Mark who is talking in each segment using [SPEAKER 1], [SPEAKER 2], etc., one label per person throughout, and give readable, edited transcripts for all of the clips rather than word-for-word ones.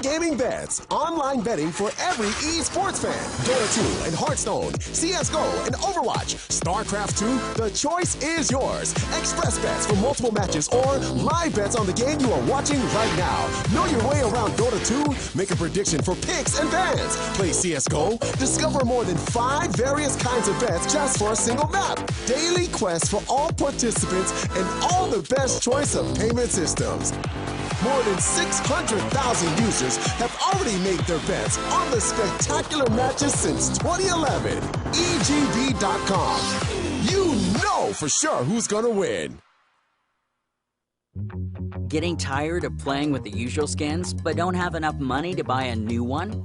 [SPEAKER 1] gaming bets. Online betting for every esports fan. Dota 2 and Hearthstone, CSGO and Overwatch, StarCraft 2, the choice is yours. Express bets for multiple matches or live bets on the game you are watching right now. Know your way around Dota 2? Make a prediction for picks and bans. Play CSGO? Discover more than 5 various kinds of bets just for a single map. Daily quests for all participants and all the best choice of payment systems. More than 600,000 users have already made their bets on the spectacular matches since 2011. EGB.com. You know for sure who's gonna win.
[SPEAKER 2] Getting tired of playing with the usual skins, but don't have enough money to buy a new one?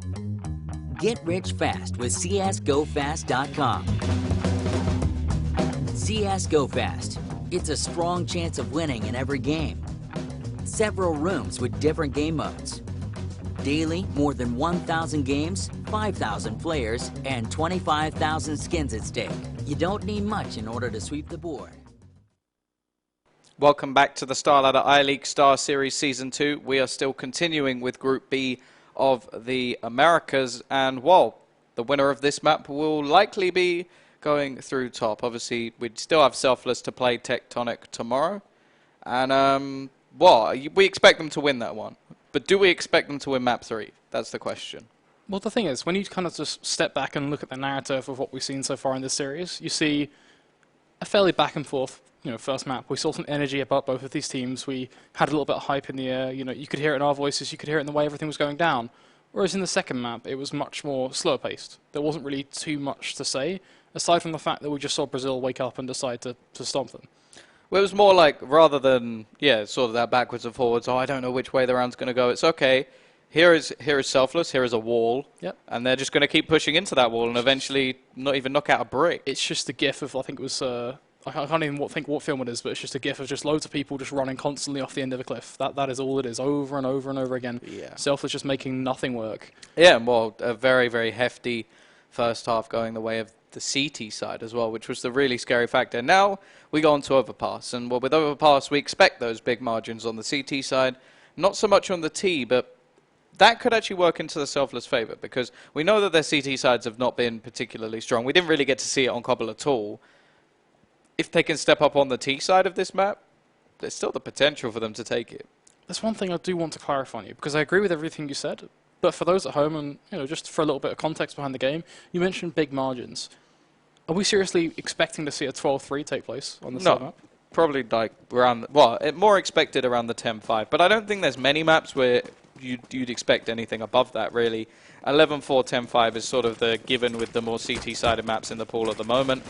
[SPEAKER 2] Get rich fast with CSGoFast.com. CSGoFast. It's a strong chance of winning in every game. Several rooms with different game modes. Daily, more than 1,000 games, 5,000 players, and 25,000 skins at stake. You don't need much in order to sweep the board.
[SPEAKER 3] Welcome back to the Starladder I-League Star Series Season 2. We are still continuing with Group B of the Americas, and well, the winner of this map will likely be going through top. Obviously, we'd still have Selfless to play Tectonic tomorrow, and well, we expect them to win that one. But do we expect them to win map 3? That's the question.
[SPEAKER 4] Well, the thing is, when you kind of just step back and look at the narrative of what we've seen so far in this series, you see a fairly back and forth, first map. We saw some energy about both of these teams. We had a little bit of hype in the air. You could hear it in our voices. You could hear it in the way everything was going down. Whereas in the second map, it was much more slower paced. There wasn't really too much to say, aside from the fact that we just saw Brazil wake up and decide to stomp them.
[SPEAKER 3] Well, it was more like, rather than, sort of that backwards and forwards, I don't know which way the round's going to go. It's okay. Here is Selfless, here is a wall,
[SPEAKER 4] yep.
[SPEAKER 3] And they're just going to keep pushing into that wall and eventually not even knock out a brick.
[SPEAKER 4] It's just a gif of, I think it was, I can't even think what film it is, but it's just a gif of just loads of people just running constantly off the end of a cliff. That is all it is, over and over and over again.
[SPEAKER 3] Yeah.
[SPEAKER 4] Selfless just making nothing work.
[SPEAKER 3] Yeah, well, a very, very hefty first half going the way of the CT side as well, which was the really scary factor. Now we go on to overpass, and well, with overpass we expect those big margins on the CT side, not so much on the T, but that could actually work into the Selfless favour, because we know that their CT sides have not been particularly strong. We didn't really get to see it on Cobble at all. If they can step up on the T side of this map, there's still the potential for them to take it.
[SPEAKER 4] There's one thing I do want to clarify on you, because I agree with everything you said, but for those at home, and just for a little bit of context behind the game, you mentioned big margins. Are we seriously expecting to see a 12-3 take place on this map?
[SPEAKER 3] Probably like around, well, more expected around the 10-5, but I don't think there's many maps where you'd expect anything above that, really. 11-4, 10-5 is sort of the given with the more CT-sided maps in the pool at the moment.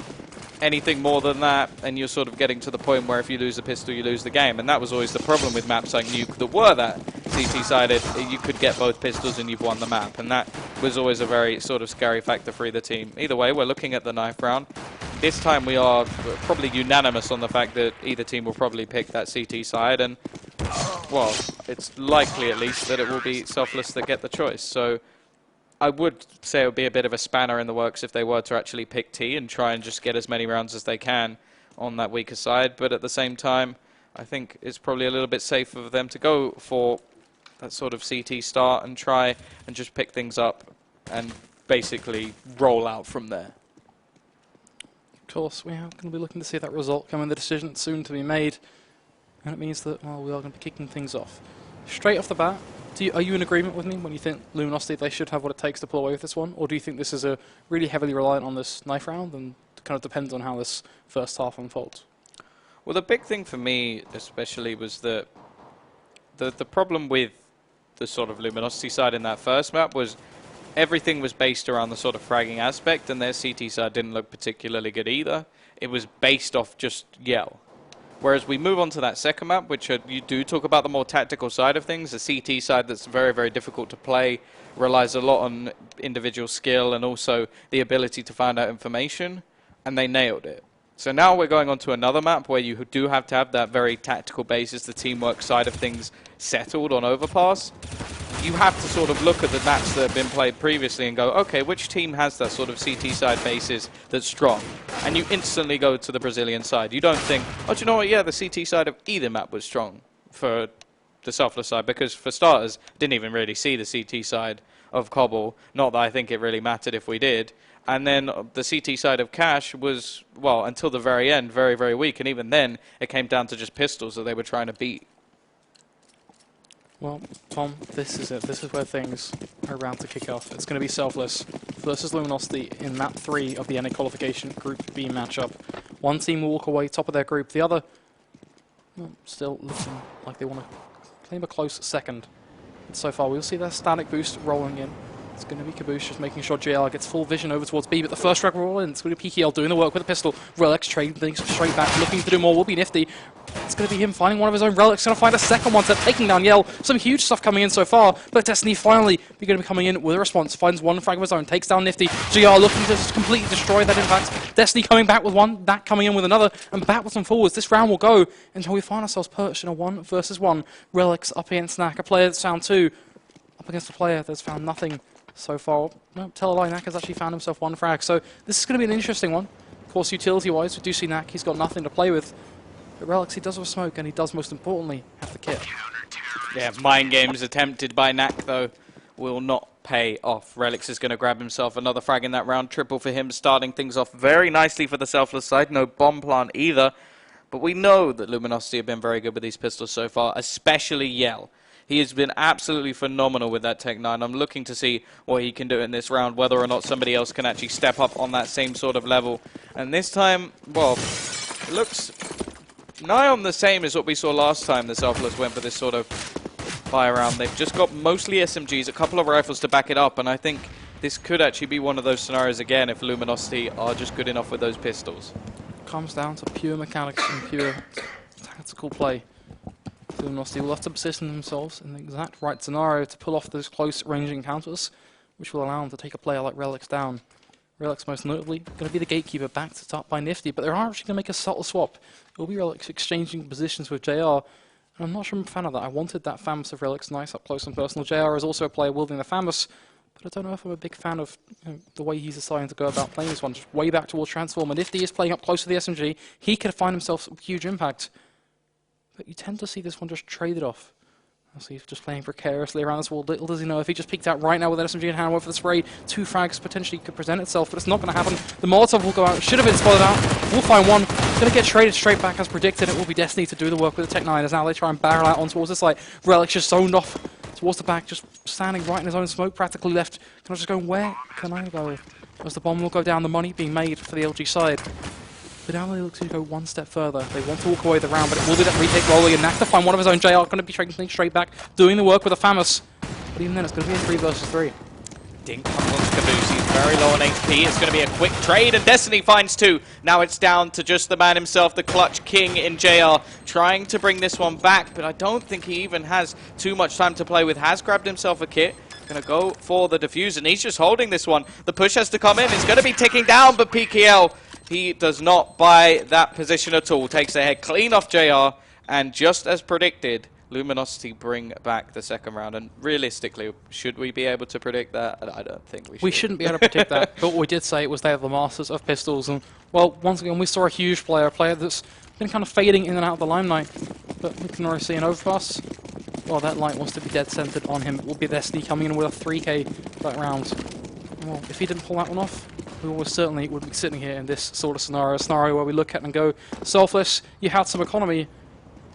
[SPEAKER 3] Anything more than that, and you're sort of getting to the point where if you lose a pistol, you lose the game. And that was always the problem with maps like Nuke that were that CT-sided. You could get both pistols and you've won the map. And that was always a very sort of scary factor for either team. Either way, we're looking at the knife round. This time we are probably unanimous on the fact that either team will probably pick that CT side. And, well, it's likely at least that it will be Selfless that get the choice. So I would say it would be a bit of a spanner in the works if they were to actually pick T and try and just get as many rounds as they can on that weaker side. But at the same time, I think it's probably a little bit safer for them to go for that sort of CT start and try and just pick things up and basically roll out from there.
[SPEAKER 4] Of course, we are going to be looking to see that result come in. The decision soon to be made. And it means that, well, we are going to be kicking things off. Straight off the bat, are you in agreement with me when you think Luminosity, they should have what it takes to pull away with this one? Or do you think this is a really heavily reliant on this knife round and it kind of depends on how this first half unfolds?
[SPEAKER 3] Well, the big thing for me especially was that the problem with the sort of Luminosity side in that first map was everything was based around the sort of fragging aspect, and their CT side didn't look particularly good either. It was based off just yell. Whereas we move on to that second map, which you do talk about the more tactical side of things, the CT side that's very, very difficult to play, relies a lot on individual skill and also the ability to find out information, and they nailed it. So now we're going on to another map where you do have to have that very tactical basis, the teamwork side of things settled on overpass. You have to sort of look at the maps that have been played previously and go, okay, which team has that sort of CT side basis that's strong? And you instantly go to the Brazilian side. You don't think, oh, do you know what? Yeah, the CT side of either map was strong for the Selfless side, because for starters, didn't even really see the CT side of Cobble. Not that I think it really mattered if we did. And then the CT side of Cash was, well, until the very end, very, very weak. And even then, it came down to just pistols that they were trying to beat.
[SPEAKER 4] Well, Tom, this is it. This is where things are around to kick off. It's going to be Selfless versus Luminosity in map 3 of the NA qualification Group B matchup. One team will walk away top of their group. The other, well, still looking like they want to claim a close second. And so far, we'll see their static boost rolling in. It's going to be Caboose just making sure JR gets full vision over towards B, but the first drag roll in. It's going to be PKL doing the work with a pistol. Relics trading things straight back, looking to do more. Will be nifty. It's going to be him finding one of his own Relics. Going to find a second one, so taking down Yell. Some huge stuff coming in so far, but Destiny finally going to be coming in with a response. Finds one frag of his own, takes down Nifty. JR looking to just completely destroy that impact. Destiny coming back with one, that coming in with another, and backwards and forwards. This round will go until we find ourselves perched in a 1 versus 1. Relics up against Knack, a player that's found 2, up against a player that's found nothing so far. No, tell a lie, Knack has actually found himself 1 frag, so this is going to be an interesting one. Of course, utility-wise, we do see Knack, he's got nothing to play with. But Relics, he does have smoke, and he does, most importantly, have the kit.
[SPEAKER 3] Yeah, mind games attempted by Knack, though, will not pay off. Relics is going to grab himself another frag in that round. Triple for him, starting things off very nicely for the Selfless side. No bomb plant either. But we know that Luminosity have been very good with these pistols so far, especially Yell. He has been absolutely phenomenal with that Tech 9. I'm looking to see what he can do in this round, whether or not somebody else can actually step up on that same sort of level. And this time, well, it looks nigh on the same as what we saw last time the Selfless went for this sort of fire round. They've just got mostly SMGs, a couple of rifles to back it up, and I think this could actually be one of those scenarios again if Luminosity are just good enough with those pistols.
[SPEAKER 4] Comes down to pure mechanics and pure tactical play. Luminosity will have to position themselves in the exact right scenario to pull off those close range encounters, which will allow them to take a player like Relics down. Relics most notably going to be the gatekeeper, backed up by Nifty, but they're actually going to make a subtle swap. It will be Relics exchanging positions with JR, and I'm not sure I'm a fan of that. I wanted that Famous of Relics nice up close and personal. JR is also a player wielding the Famous, but I don't know if I'm a big fan of the way he's deciding to go about playing this one. Just way back towards Transform, and Nifty is playing up close to the SMG. He could find himself a huge impact. But you tend to see this one just traded off. I'll see if just playing precariously around this wall. Little does he know if he just peeked out right now with an SMG in hand, went for the spray, 2 frags potentially could present itself, but it's not going to happen. The Molotov will go out. Should have been spotted out. We'll find one. Going to get traded straight back as predicted. It will be Destiny to do the work with the Tech 9 as now they try and barrel out on towards the site. Relic's just zoned off towards the back, just standing right in his own smoke, practically left. Kind of just going, where can I go? As the bomb will go down, the money being made for the LG side. But now they look to go one step further. They want to walk away the round, but it will be that retake rolling, and Knack to find one of his own. JR going to be trading things straight back, doing the work with a Famous. But even then, it's going to be a 3 versus 3.
[SPEAKER 3] Dink comes onto Caboose. He's very low on HP. It's going to be a quick trade, and Destiny finds 2. Now it's down to just the man himself, the clutch king in JR, trying to bring this one back, but I don't think he even has too much time to play with. Has grabbed himself a kit. Going to go for the defuse, and he's just holding this one. The push has to come in. It's going to be ticking down, but PKL, he does not buy that position at all. Takes the head clean off JR, and just as predicted, Luminosity bring back the second round. And realistically, should we be able to predict that? I don't think we should.
[SPEAKER 4] We shouldn't be able to predict that, but what we did say was they are the masters of pistols. And, well, once again, we saw a huge player, a player that's been kind of fading in and out of the limelight. But we can already see an overpass. Well, that light wants to be dead centered on him. It will be Destiny coming in with a 3k that round. Well, if he didn't pull that one off, we almost certainly would be sitting here in this sort of scenario. A scenario where we look at and go, Selfless, you had some economy.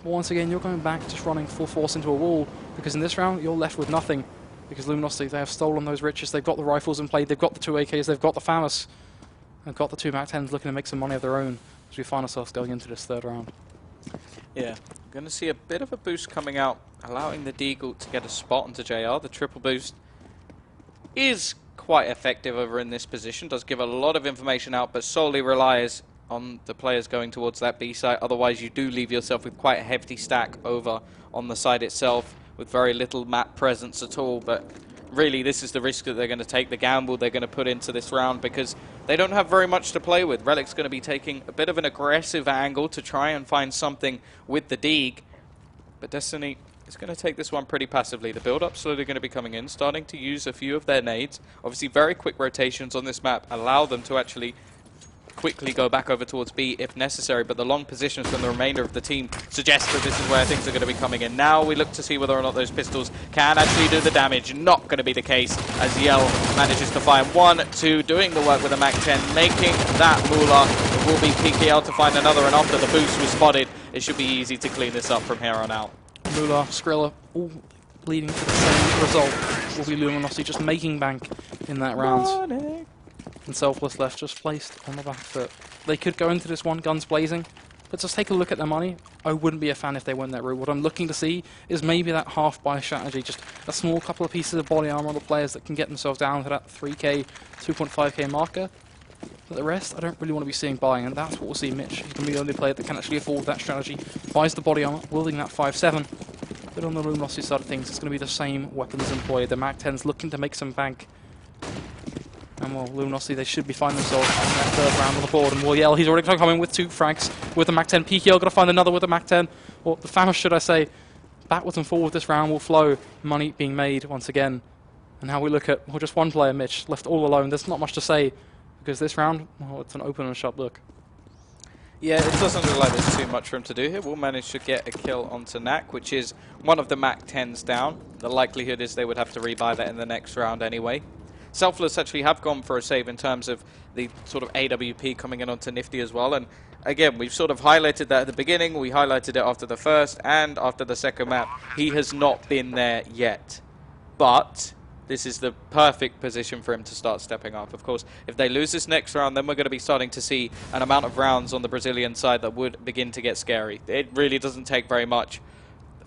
[SPEAKER 4] But once again, you're going back just running full force into a wall. Because in this round, you're left with nothing. Because Luminosity, they have stolen those riches. They've got the rifles in play. They've got the 2 AKs. They've got the Famous. They've got the 2 MAC-10s looking to make some money of their own. As we find ourselves going into this third round.
[SPEAKER 3] Yeah, going to see a bit of a boost coming out, allowing the Deagle to get a spot onto JR. The triple boost is quite effective over in this position, does give a lot of information out, but solely relies on the players going towards that B site. Otherwise, you do leave yourself with quite a hefty stack over on the side itself, with very little map presence at all. But really, this is the risk that they're going to take, the gamble they're going to put into this round, because they don't have very much to play with. Relic's going to be taking a bit of an aggressive angle to try and find something with the Deag, but Destiny is going to take this one pretty passively. The build-up slowly going to be coming in, starting to use a few of their nades. Obviously, very quick rotations on this map allow them to actually quickly go back over towards B if necessary, but the long positions from the remainder of the team suggest that this is where things are going to be coming in. Now we look to see whether or not those pistols can actually do the damage. Not going to be the case as Yell manages to find 1, 2, doing the work with a MAC-10, making that moolah. It will be PKL to find another, and after the boost was spotted, it should be easy to clean this up from here on out.
[SPEAKER 4] Moolah, Skrilla, all leading to the same result. Will be Luminosity just making bank in that round. And Selfless left just placed on the back foot. They could go into this one guns blazing, but just take a look at their money. I wouldn't be a fan if they went that route. What I'm looking to see is maybe that half buy strategy, just a small couple of pieces of body armor on the players that can get themselves down to that 3k, 2.5k marker. But the rest, I don't really want to be seeing buying, and that's what we'll see Mitch. He's going to be the only player that can actually afford that strategy. Buys the body armor, wielding that 5.7. But on the Luminosity side of things, it's going to be the same weapons employed. The MAC-10's looking to make some bank. And well, Luminosity, they should be finding themselves on that third round on the board. And we'll Yell, he's already coming with 2 frags with the MAC-10. PKL going to find another with the MAC-10. Or the Faust, should I say. Backwards and forward this round will flow. Money being made once again. And how we look at, well, just one player, Mitch, left all alone. There's not much to say. Because this round, well, it's an open and shut look.
[SPEAKER 3] Yeah, it doesn't look like there's too much for him to do here. We'll manage to get a kill onto Knack, which is one of the MAC-10s down. The likelihood is they would have to rebuy that in the next round anyway. Selfless actually have gone for a save in terms of the sort of AWP coming in onto Nifty as well. And again, we've sort of highlighted that at the beginning. We highlighted it after the first and after the second map. He has not been there yet. But this is the perfect position for him to start stepping up. Of course, if they lose this next round, then we're going to be starting to see an amount of rounds on the Brazilian side that would begin to get scary. It really doesn't take very much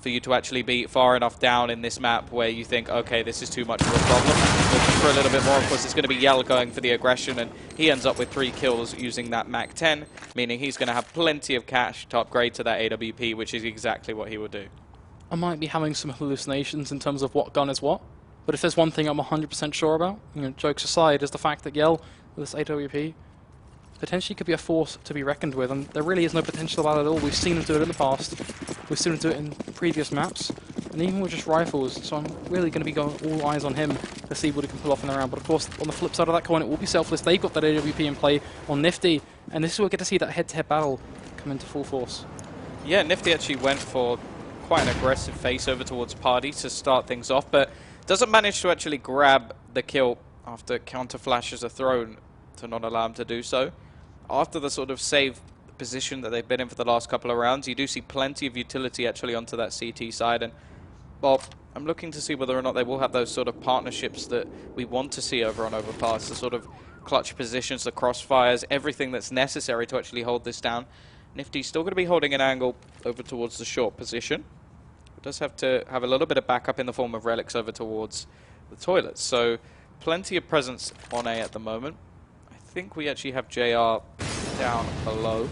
[SPEAKER 3] for you to actually be far enough down in this map where you think, okay, this is too much of a problem. Looking for a little bit more. Of course, it's going to be Yell going for the aggression, and he ends up with 3 kills using that MAC-10, meaning he's going to have plenty of cash to upgrade to that AWP, which is exactly what he would do.
[SPEAKER 4] I might be having some hallucinations in terms of what gun is what. But if there's one thing I'm 100% sure about, jokes aside, is the fact that Yell, with this AWP, potentially could be a force to be reckoned with, and there really is no potential about it at all. We've seen him do it in the past, we've seen him do it in previous maps, and even with just rifles, so I'm really going to be going all eyes on him to see what he can pull off in the round. But of course, on the flip side of that coin, it will be Selfless. They've got that AWP in play on Nifty, and this is where we get to see that head-to-head battle come into full force.
[SPEAKER 3] Yeah, Nifty actually went for quite an aggressive face over towards Party to start things off, but doesn't manage to actually grab the kill after counter flashes are thrown to not allow him to do so. After the sort of safe position that they've been in for the last couple of rounds, you do see plenty of utility actually onto that CT side. And, well, I'm looking to see whether or not they will have those sort of partnerships that we want to see over on Overpass, the sort of clutch positions, the crossfires, everything that's necessary to actually hold this down. Nifty's still going to be holding an angle over towards the short position. Does have to have a little bit of backup in the form of relics over towards the toilets. So plenty of presence on A at the moment. I think we actually have JR down below.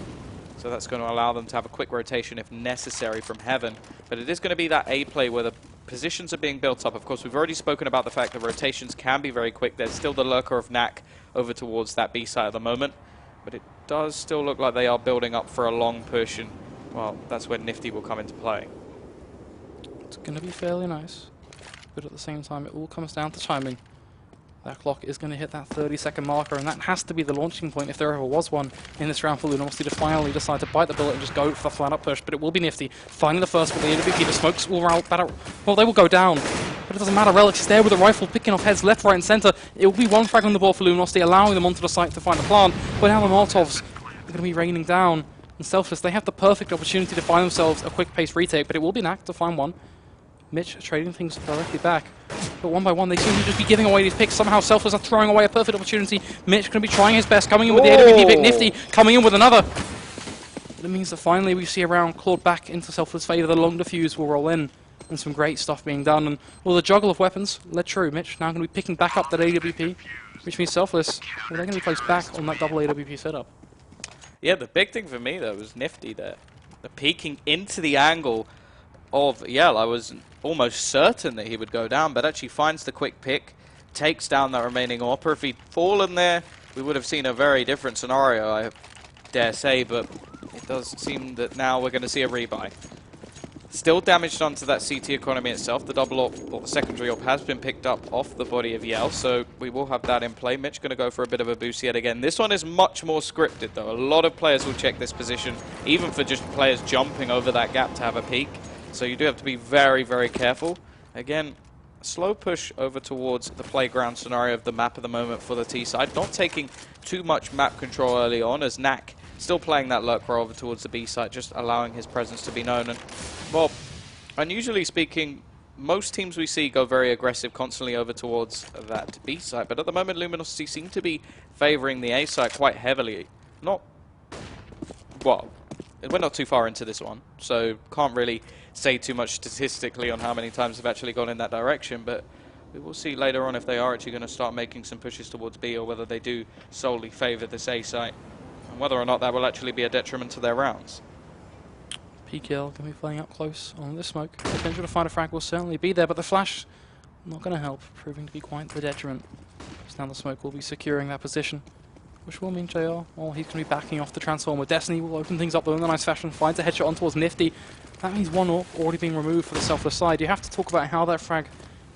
[SPEAKER 3] So that's going to allow them to have a quick rotation if necessary from Heaven. But it is going to be that A play where the positions are being built up. Of course, we've already spoken about the fact that rotations can be very quick. There's still the lurker of Knack over towards that B side at the moment. But it does still look like they are building up for a long push. And, well, that's where Nifty will come into play.
[SPEAKER 4] It's going to be fairly nice, but at the same time, it all comes down to timing. That clock is going to hit that 30-second marker, and that has to be the launching point, if there ever was one, in this round for Luminosity to finally decide to bite the bullet and just go for the flat-up push. But it will be Nifty, finding the first with the AWP. The smokes will well, they will go down, but it doesn't matter. Relics is there with a rifle, picking off heads left, right, and center. It will be one frag on the board for Luminosity, allowing them onto the site to find the plant. But now the Molotovs are going to be raining down. And Selfless, they have the perfect opportunity to find themselves a quick-paced retake, but it will be Knack to find one. Mitch trading things directly back. But one by one, they seem to just be giving away these picks. Somehow Selfless are throwing away a perfect opportunity. Mitch going to be trying his best, coming in with the AWP pick. Nifty coming in with another. That means that finally we see a round clawed back into Selfless' favour. The long diffuse will roll in, and some great stuff being done. And well, the juggle of weapons led true. Mitch now going to be picking back up that AWP, which means Selfless, well, they're going to be placed back on that double AWP setup.
[SPEAKER 3] Yeah, the big thing for me, though, was Nifty there. The peeking into the angle of Yell. I was almost certain that he would go down, but actually finds the quick pick, takes down that remaining AWPer. If he'd fallen there, we would have seen a very different scenario, I dare say, but it does seem that now we're going to see a rebuy. Still damaged onto that CT economy itself. The double AWP, or the secondary AWP, has been picked up off the body of Yell, so we will have that in play. Mitch going to go for a bit of a boost yet again. This one is much more scripted, though. A lot of players will check this position, even for just players jumping over that gap to have a peek. So you do have to be very, very careful. Again, slow push over towards the playground scenario of the map at the moment for the T side. Not taking too much map control early on, as Knack still playing that lurk roll over towards the B side, just allowing his presence to be known. And, well, unusually speaking, most teams we see go very aggressive constantly over towards that B side. But at the moment, Luminosity seem to be favoring the A side quite heavily. Not, well, we're not too far into this one, so can't really say too much statistically on how many times they've actually gone in that direction. But we will see later on if they are actually going to start making some pushes towards B, or whether they do solely favor this A site, and whether or not that will actually be a detriment to their rounds.
[SPEAKER 4] PKL going to be playing up close on this smoke. Potential to find a frag will certainly be there, but the flash not going to help, proving to be quite the detriment. So now the smoke will be securing that position, which will mean JR, well, he's going to be backing off the transformer. Destiny will open things up in a nice fashion, finds a headshot on towards Nifty. That means one AWP already being removed for the Selfless side. You have to talk about how that frag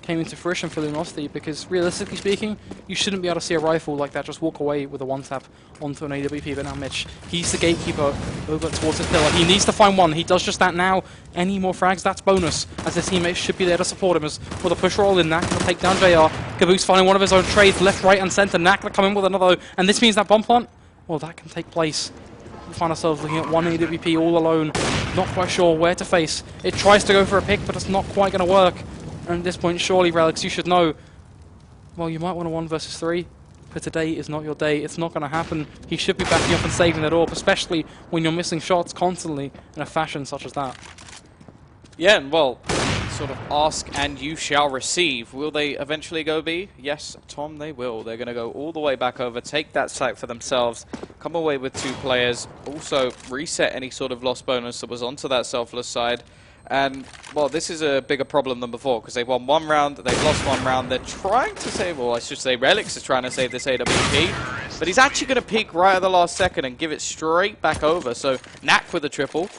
[SPEAKER 4] came into fruition for Luminosity, because realistically speaking, you shouldn't be able to see a rifle like that just walk away with a one-tap onto an AWP. But now Mitch, he's the gatekeeper over towards his pillar. He needs to find one. He does just that now. Any more frags, that's bonus, as his teammates should be there to support him. As with a push roll in, Knack will take down JR. Caboose finding one of his own trades, left, right, and center. Knack will come in with another, and this means that bomb plant, well, that can take place. We find ourselves looking at one AWP all alone, not quite sure where to face. It tries to go for a pick, but it's not quite going to work. And at this point, surely, Relics, you should know, well, you might want a 1 versus 3, but today is not your day. It's not going to happen. He should be backing up and saving that AWP, especially when you're missing shots constantly in a fashion such as that.
[SPEAKER 3] Yeah, and well, sort of ask and you shall receive. Will they eventually go B? Yes, Tom, they will. They're going to go all the way back over, take that site for themselves, come away with 2 players, also reset any sort of loss bonus that was onto that Selfless side. And, well, this is a bigger problem than before, because they've won 1 round, they've lost 1 round. They're trying to save, well, I should say Relics is trying to save this AWP, but he's actually going to peek right at the last second and give it straight back over. So, Knack with a triple.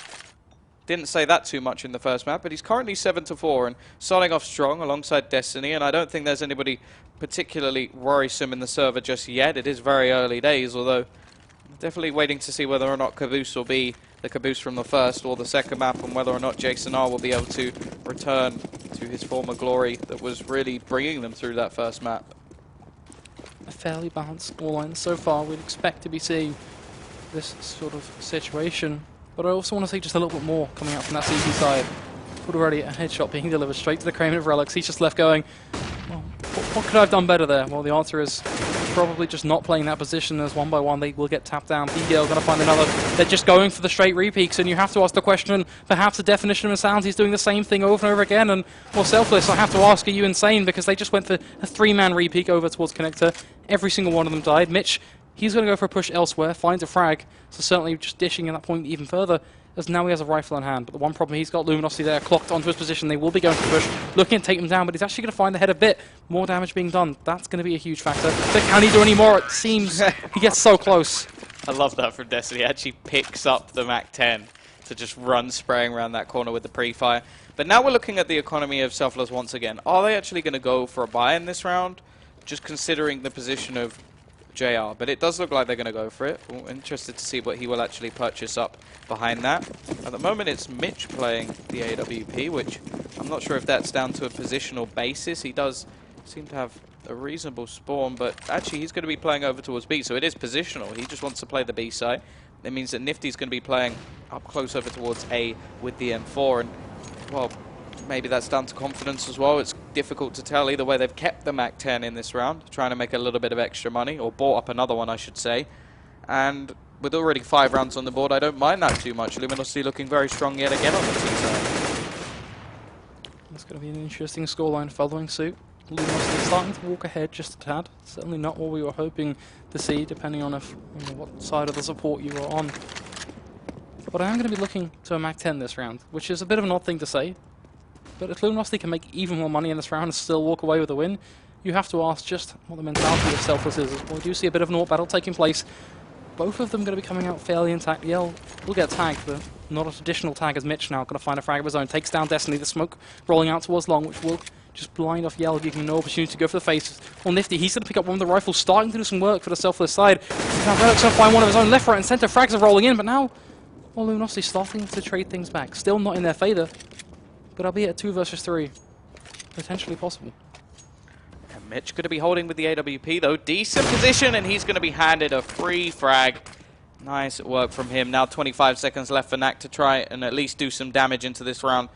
[SPEAKER 3] Didn't say that too much in the first map, but he's currently 7-4 and starting off strong alongside Destiny, and I don't think there's anybody particularly worrisome in the server just yet. It is very early days, although definitely waiting to see whether or not Caboose will be the Caboose from the first or the second map, and whether or not Jason R will be able to return to his former glory that was really bringing them through that first map.
[SPEAKER 4] A fairly balanced scoreline so far. We'd expect to be seeing this sort of situation, but I also want to see just a little bit more coming out from that CT side. But already a headshot being delivered straight to the crane of Relics. He's just left going, well, what could I have done better there? Well, the answer is probably just not playing that position, as 1 by 1 they will get tapped down. PDL going to find another. They're just going for the straight repeaks, and you have to ask the question, perhaps the definition of sounds, he's doing the same thing over and over again. And, well, Selfless, I have to ask, are you insane? Because they just went for a 3-man repeak over towards Connector. Every single one of them died. Mitch, he's going to go for a push elsewhere, finds a frag, so certainly just dishing at that point even further, as now he has a rifle in hand. But the one problem, he's got Luminosity there, clocked onto his position. They will be going to push, looking to take him down, but he's actually going to find the head a bit. More damage being done. That's going to be a huge factor. But can he do any more? It seems he gets so close.
[SPEAKER 3] I love that from Destiny. He actually picks up the MAC-10 to just run spraying around that corner with the pre-fire. But now we're looking at the economy of Selfless once again. Are they actually going to go for a buy in this round? Just considering the position of JR, but it does look like they're going to go for it. We're interested to see what he will actually purchase up behind that. At the moment, it's Mitch playing the AWP, which I'm not sure if that's down to a positional basis. He does seem to have a reasonable spawn, but actually he's going to be playing over towards B, so it is positional. He just wants to play the B side. That means that Nifty's going to be playing up close over towards A with the M4, and, well, maybe that's down to confidence as well. It's difficult to tell. Either way, they've kept the MAC-10 in this round, trying to make a little bit of extra money, or bought up another one, I should say. And with already 5 rounds on the board, I don't mind that too much. Luminosity looking very strong yet again on the T side.
[SPEAKER 4] It's going to be an interesting scoreline following suit. Luminosity starting to walk ahead just a tad. Certainly not what we were hoping to see, depending on what side of the support you were on. But I am going to be looking to a MAC-10 this round, which is a bit of an odd thing to say. But if Luminosity can make even more money in this round and still walk away with a win, you have to ask just what the mentality of Selfless is. Well, we do see a bit of an AWP battle taking place. both of them going to be coming out fairly intact. Yell will get tagged, but not a traditional tag as Mitch now going to find a frag of his own. Takes down Destiny, the smoke rolling out towards Long, which will just blind off Yell, giving him no opportunity to go for the face. Well, Nifty, he's going to pick up one of the rifles, starting to do some work for the Selfless side. Now Relic's going to find one of his own left, right, and center. Frags are rolling in, but now, well, Luminosity starting to trade things back. Still not in their favor, but albeit a 2 versus 3. Potentially possible.
[SPEAKER 3] And Mitch going to be holding with the AWP, though. Decent position, and he's going to be handed a free frag. Nice work from him. Now 25 seconds left for Knack to try and at least do some damage into this round.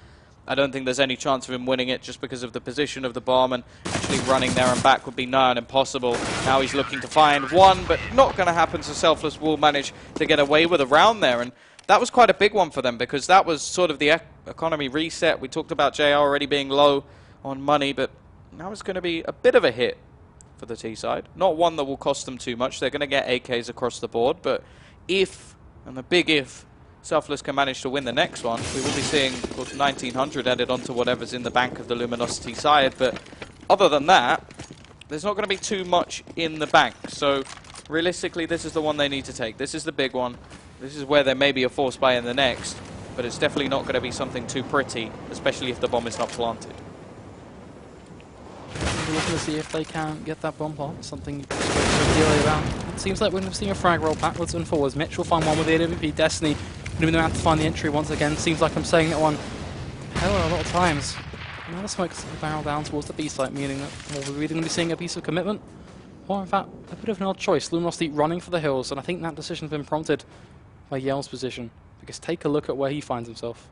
[SPEAKER 3] I don't think there's any chance of him winning it just because of the position of the bomb, and actually running there and back would be nigh on impossible. Now he's looking to find one, but not going to happen, so Selfless will manage to get away with a round there. And that was quite a big one for them because that was sort of the economy reset. We talked about JR already being low on money, but now it's going to be a bit of a hit for the T side. Not one that will cost them too much. They're going to get AKs across the board, but if, and the big if, Selfless can manage to win the next one, we will be seeing, of course, 1900 added onto whatever's in the bank of the Luminosity side. But other than that, there's not going to be too much in the bank. So realistically, this is the one they need to take. This is the big one. This is where there may be a force buy in the next, but it's definitely not going to be something too pretty, especially if the bomb is not planted.
[SPEAKER 4] We're looking to see if they can get that bomb off. Something you spoke so dearly about. It seems like we're going to see a frag roll backwards and forwards. Mitch will find one with the AWP. Destiny going to be the man to find the entry once again. Seems like I'm saying that one hell of a lot of times. Now the smoke's barrel down towards the B site, meaning that we're really going to be seeing a piece of commitment. Or in fact, a bit of an odd choice. Luminosity running for the hills, and I think that decision's been prompted by Yell's position. Because take a look at where he finds himself.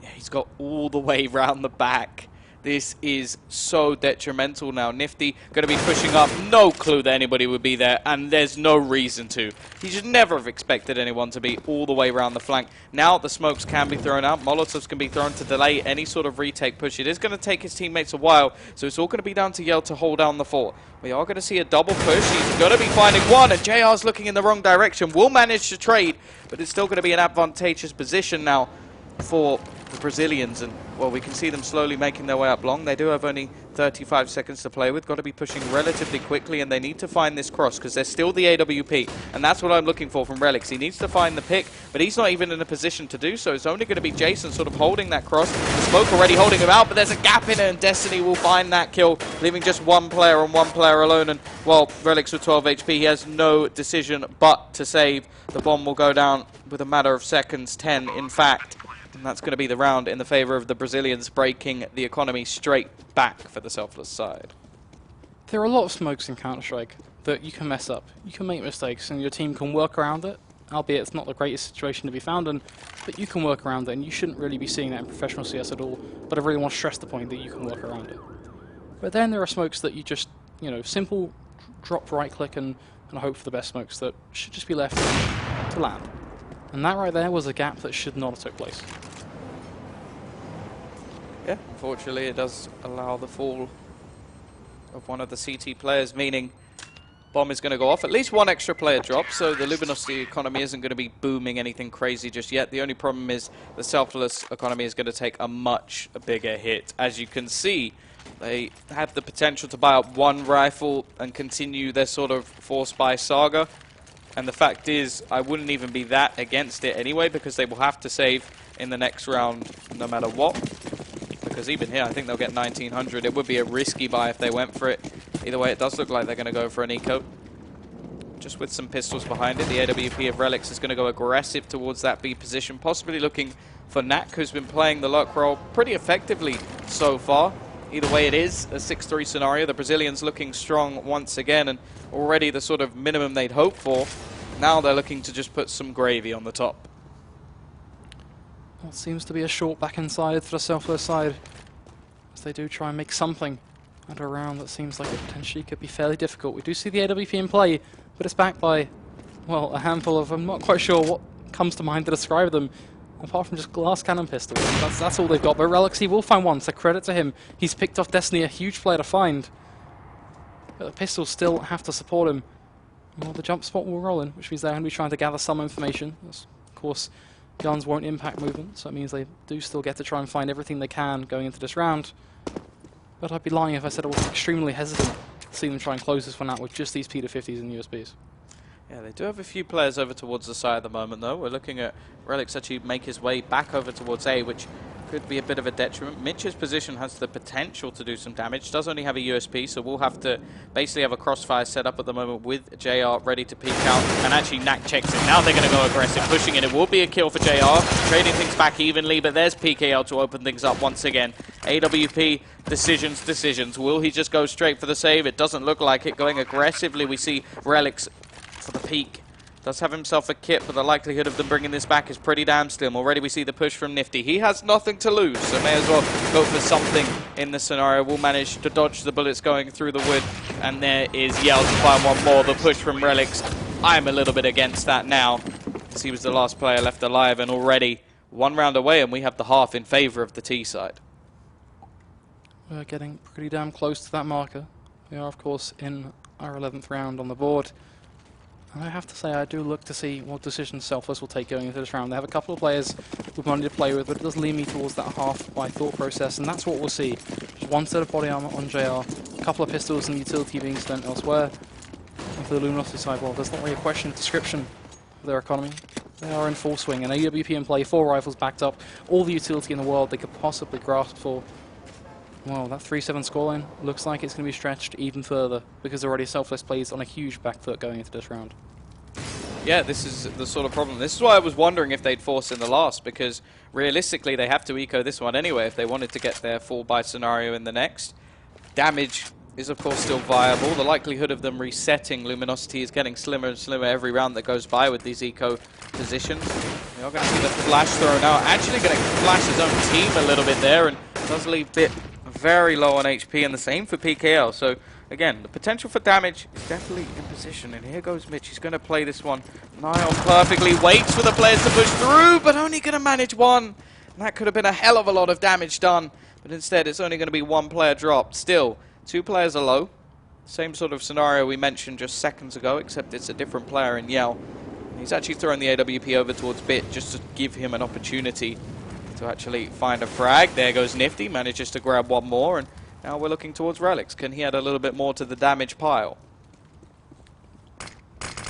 [SPEAKER 3] Yeah, he's got all the way round the back. This is so detrimental now. Nifty going to be pushing up. No clue that anybody would be there, and there's no reason to. He should never have expected anyone to be all the way around the flank. Now the smokes can be thrown out. Molotovs can be thrown to delay any sort of retake push. It is going to take his teammates a while, so it's all going to be down to Yell to hold down the fort. We are going to see a double push. He's going to be finding one, and JR's looking in the wrong direction. Will manage to trade, but it's still going to be an advantageous position now for the Brazilians, and well, we can see them slowly making their way up Long. They do have only 35 seconds to play with. Got to be pushing relatively quickly, and they need to find this cross because they're still the AWP, and that's what I'm looking for from Relics. He needs to find the pick, but he's not even in a position to do so. It's only going to be Jason sort of holding that cross. The smoke already holding him out, but there's a gap in it, and Destiny will find that kill, leaving just one player and one player alone. And well, Relics with 12 HP, he has no decision but to save. The bomb will go down with a matter of seconds, 10 in fact. And that's going to be the round in the favor of the Brazilians, breaking the economy straight back for the Selfless side.
[SPEAKER 4] There are a lot of smokes in Counter-Strike that you can mess up. You can make mistakes, and your team can work around it, albeit it's not the greatest situation to be found in, but you can work around it, and you shouldn't really be seeing that in professional CS at all, but I really want to stress the point that you can work around it. But then there are smokes that you just, you know, simple drop right-click and hope for the best smokes that should just be left to land. And that right there was a gap that should not have took place.
[SPEAKER 3] Yeah, unfortunately it does allow the fall of one of the CT players, meaning bomb is going to go off. At least one extra player drop, so the Luminosity economy isn't going to be booming anything crazy just yet. The only problem is the Selfless economy is going to take a much bigger hit. As you can see, they have the potential to buy up one rifle and continue their sort of force buy saga. And the fact is, I wouldn't even be that against it anyway, because they will have to save in the next round no matter what. Because even here, I think they'll get 1900. It would be a risky buy if they went for it. Either way, it does look like they're going to go for an eco. Just with some pistols behind it, the AWP of Relics is going to go aggressive towards that B position, possibly looking for Knack, who's been playing the luck role pretty effectively so far. Either way, it is a 6-3 scenario. The Brazilians looking strong once again, and already the sort of minimum they'd hope for. Now they're looking to just put some gravy on the top.
[SPEAKER 4] Well, it seems to be a short back inside for the Selfless side, as they do try and make something out of a round that seems like it potentially could be fairly difficult. We do see the AWP in play, but it's backed by, well, a handful of, I'm not quite sure what comes to mind to describe them, apart from just glass cannon pistols. That's all they've got, but Relics, he will find one, so credit to him. He's picked off Destiny, a huge player to find. But the pistols still have to support him. Well, the jump spot will roll in, which means they're going to be trying to gather some information. Of course, guns won't impact movement, so it means they do still get to try and find everything they can going into this round. But I'd be lying if I said I was extremely hesitant to see them try and close this one out with just these P250s and USBs.
[SPEAKER 3] Yeah, they do have a few players over towards the side at the moment, though. We're looking at Relics actually make his way back over towards A, which could be a bit of a detriment. Mitch's position has the potential to do some damage. Does only have a USP, so we'll have to basically have a crossfire set up at the moment with JR ready to peek out. And actually, Knack checks it. Now they're going to go aggressive, pushing it. It will be a kill for JR, trading things back evenly, but there's PKL to open things up once again. AWP, decisions. Will he just go straight for the save? It doesn't look like it. Going aggressively, we see Relics for the peak. Does have himself a kit, but the likelihood of them bringing this back is pretty damn slim. Already we see the push from Nifty. He has nothing to lose, so may as well go for something in the scenario. We'll manage to dodge the bullets going through the wood, and there is Yell to find one more. The push from Relics. I'm a little bit against that now, as he was the last player left alive, and already one round away, and we have the half in favor of the T side.
[SPEAKER 4] We're getting pretty damn close to that marker. We are, of course, in our 11th round on the board. And I have to say, I do look to see what decisions Selfless will take going into this round. They have a couple of players with money to play with, but it does lead me towards that half by thought process, and that's what we'll see. Just one set of body armor on JR, a couple of pistols and utility being spent elsewhere. And for the Luminosity side, well, there's not really a question of description of their economy. They are in full swing, and AWP in play, 4 rifles backed up, all the utility in the world they could possibly grasp for. Well, that 3-7 scoreline looks like it's going to be stretched even further, because already Selfless plays on a huge back foot going into this round.
[SPEAKER 3] Yeah, this is the sort of problem. This is why I was wondering if they'd force in the last, because realistically they have to eco this one anyway if they wanted to get their full buy scenario in the next. Damage is of course still viable. The likelihood of them resetting Luminosity is getting slimmer and slimmer every round that goes by with these eco positions. We are going to see the flash thrown out. Actually going to flash his own team a little bit there, and does leave Bit very low on HP, and the same for PKL. So again, the potential for damage is definitely in position, and here goes Mitch. He's going to play this one nigh on perfectly, waits for the players to push through, but only going to manage one. And that could have been a hell of a lot of damage done, but instead it's only going to be one player dropped. Still, 2 players are low. Same sort of scenario we mentioned just seconds ago, except it's a different player in Yell. He's actually throwing the AWP over towards Bit just to give him an opportunity to actually find a frag. There goes Nifty, manages to grab one more, and now we're looking towards Relics. Can he add a little bit more to the damage pile?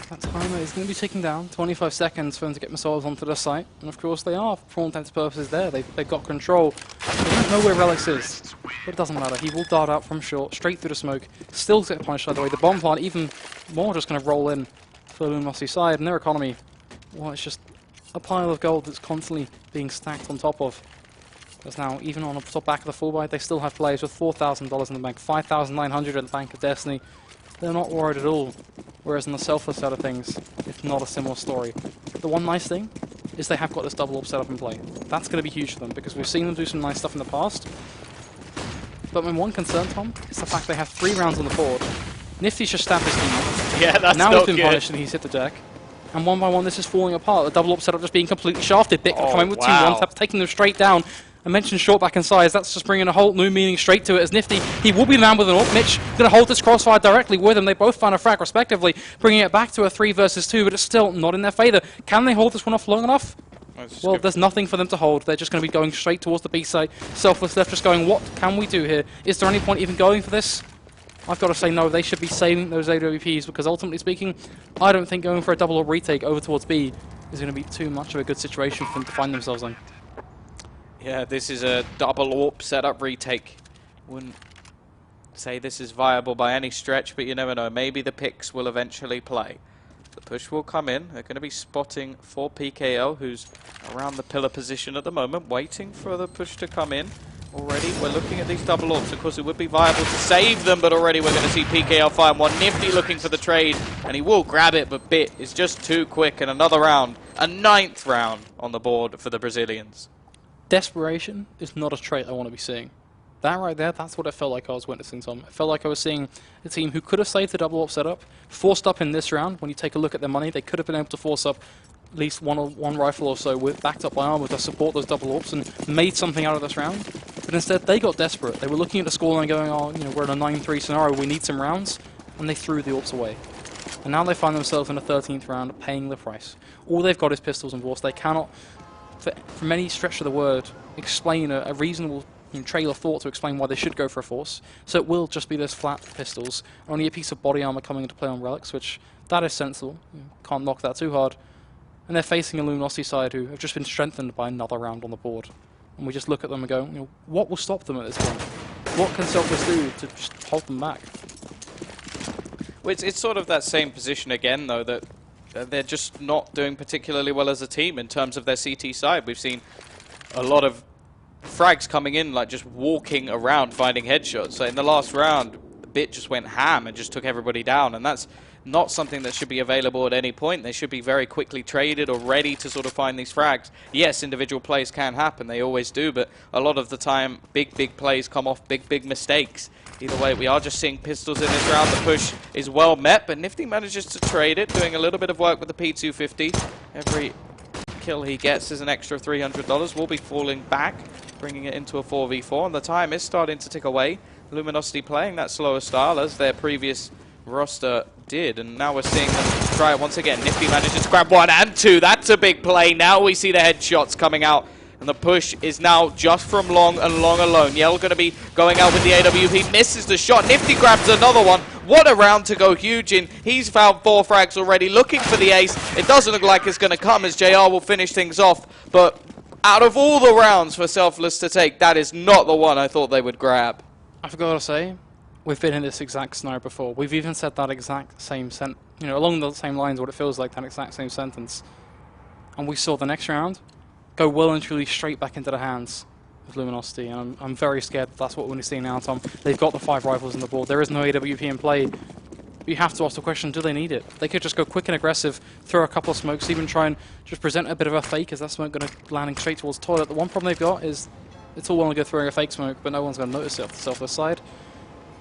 [SPEAKER 4] That timer is going to be ticking down. 25 seconds for them to get missiles onto the site. And of course they are, for all intents and purposes, there. They've got control. They don't know where Relics is. But it doesn't matter. He will dart out from short, straight through the smoke. Still get punished, by the way. The bomb plant, even more, just going to roll in for the Luminosity side. And their economy, well, it's just a pile of gold that's constantly being stacked on top of. Because now, even on the top back of the full buy, they still have players with $4,000 in the bank, $5,900 in the bank of Destiny. They're not worried at all. Whereas on the Selfless side of things, it's not a similar story. The one nice thing is they have got this double up setup in play. That's going to be huge for them, because we've seen them do some nice stuff in the past. But my one concern, Tom, is the fact they have 3 rounds on the board. Nifty's just stabbed his team.
[SPEAKER 3] Yeah, that's
[SPEAKER 4] now
[SPEAKER 3] not
[SPEAKER 4] he's been
[SPEAKER 3] good.
[SPEAKER 4] punished and he's hit the deck. And one by one, this is falling apart. The double up setup just being completely shafted. Bit coming in with 2 1-taps, taking them straight down. I mentioned short back in size. That's just bringing a whole new meaning straight to it. As Nifty, he will be the man with an ult. Mitch going to hold this crossfire directly with him. They both found a frag respectively, bringing it back to a 3 versus 2, but it's still not in their favor. Can they hold this one off long enough? Well, there's nothing for them to hold. They're just going to be going straight towards the B side. Selfless left just going, what can we do here? Is there any point even going for this? I've got to say no, they should be saving those AWPs, because ultimately speaking, I don't think going for a double up retake over towards B is going to be too much of a good situation for them to find themselves in.
[SPEAKER 3] Yeah, this is a double AWP setup retake. Wouldn't say this is viable by any stretch, but you never know. Maybe the picks will eventually play. The push will come in. They're going to be spotting for PKL, who's around the pillar position at the moment, waiting for the push to come in. Already, we're looking at these double AWPs. Of course, it would be viable to save them, but already we're going to see PKL find one. Nifty looking for the trade, and he will grab it, but Bit is just too quick. And another round, a 9th round on the board for the Brazilians.
[SPEAKER 4] Desperation is not a trait I want to be seeing. That right there, that's what it felt like I was witnessing, Tom. It felt like I was seeing a team who could have saved the double up setup, forced up in this round. When you take a look at their money, they could have been able to force up at least one rifle or so with backed up by armor to support those double ups and made something out of this round. But instead, they got desperate. They were looking at the scoreline going, oh, you know, we're in a 9-3 scenario, we need some rounds, and they threw the ups away. And now they find themselves in a 13th round paying the price. All they've got is pistols and Vorce. They cannot, from any stretch of the word, explain a reasonable trail of thought to explain why they should go for a force. So it will just be those flat pistols, only a piece of body armor coming into play on relics, which that is sensible. Can't knock that too hard. And they're facing a Luminosity side who have just been strengthened by another round on the board. And we just look at them and go, what will stop them at this point? What can Selfless do to just hold them back?
[SPEAKER 3] Well, it's sort of that same position again, though, that they're just not doing particularly well as a team in terms of their CT side. We've seen a lot of frags coming in, like just walking around finding headshots. So in the last round, Bit just went ham and just took everybody down, and that's not something that should be available at any point. They should be very quickly traded or ready to sort of find these frags. Yes, individual plays can happen, they always do, but a lot of the time, big plays come off big mistakes. Either way, we are just seeing pistols in this round. The push is well met, but Nifty manages to trade it, doing a little bit of work with the P250. Every kill he gets is an extra $300. We'll be falling back, bringing it into a 4v4, and the time is starting to tick away. Luminosity playing that slower style as their previous roster did, and now we're seeing them try it once again. Nifty manages to grab 1 and 2. That's a big play. Now we see the headshots coming out, and the push is now just from Long and Long alone. Yell going to be going out with the AWP, misses the shot. Nifty grabs another one. What a round to go huge in. He's found 4 frags already, looking for the ace. It doesn't look like it's going to come, as JR will finish things off, but out of all the rounds for Selfless to take, that is not the one I thought they would grab.
[SPEAKER 4] I forgot to say, we've been in this exact scenario before. We've even said that exact same along the same lines, what it feels like, that exact same sentence. And we saw the next round go well and truly straight back into the hands of Luminosity. And I'm very scared that's what we're going to see now, Tom. They've got the 5 rifles on the board. There is no AWP in play. You have to ask the question, do they need it? They could just go quick and aggressive, throw a couple of smokes, even try and just present a bit of a fake, as that smoke going to landing straight towards toilet. The one problem they've got is it's all well and good throwing a fake smoke, but no one's going to notice it off the Selfless side.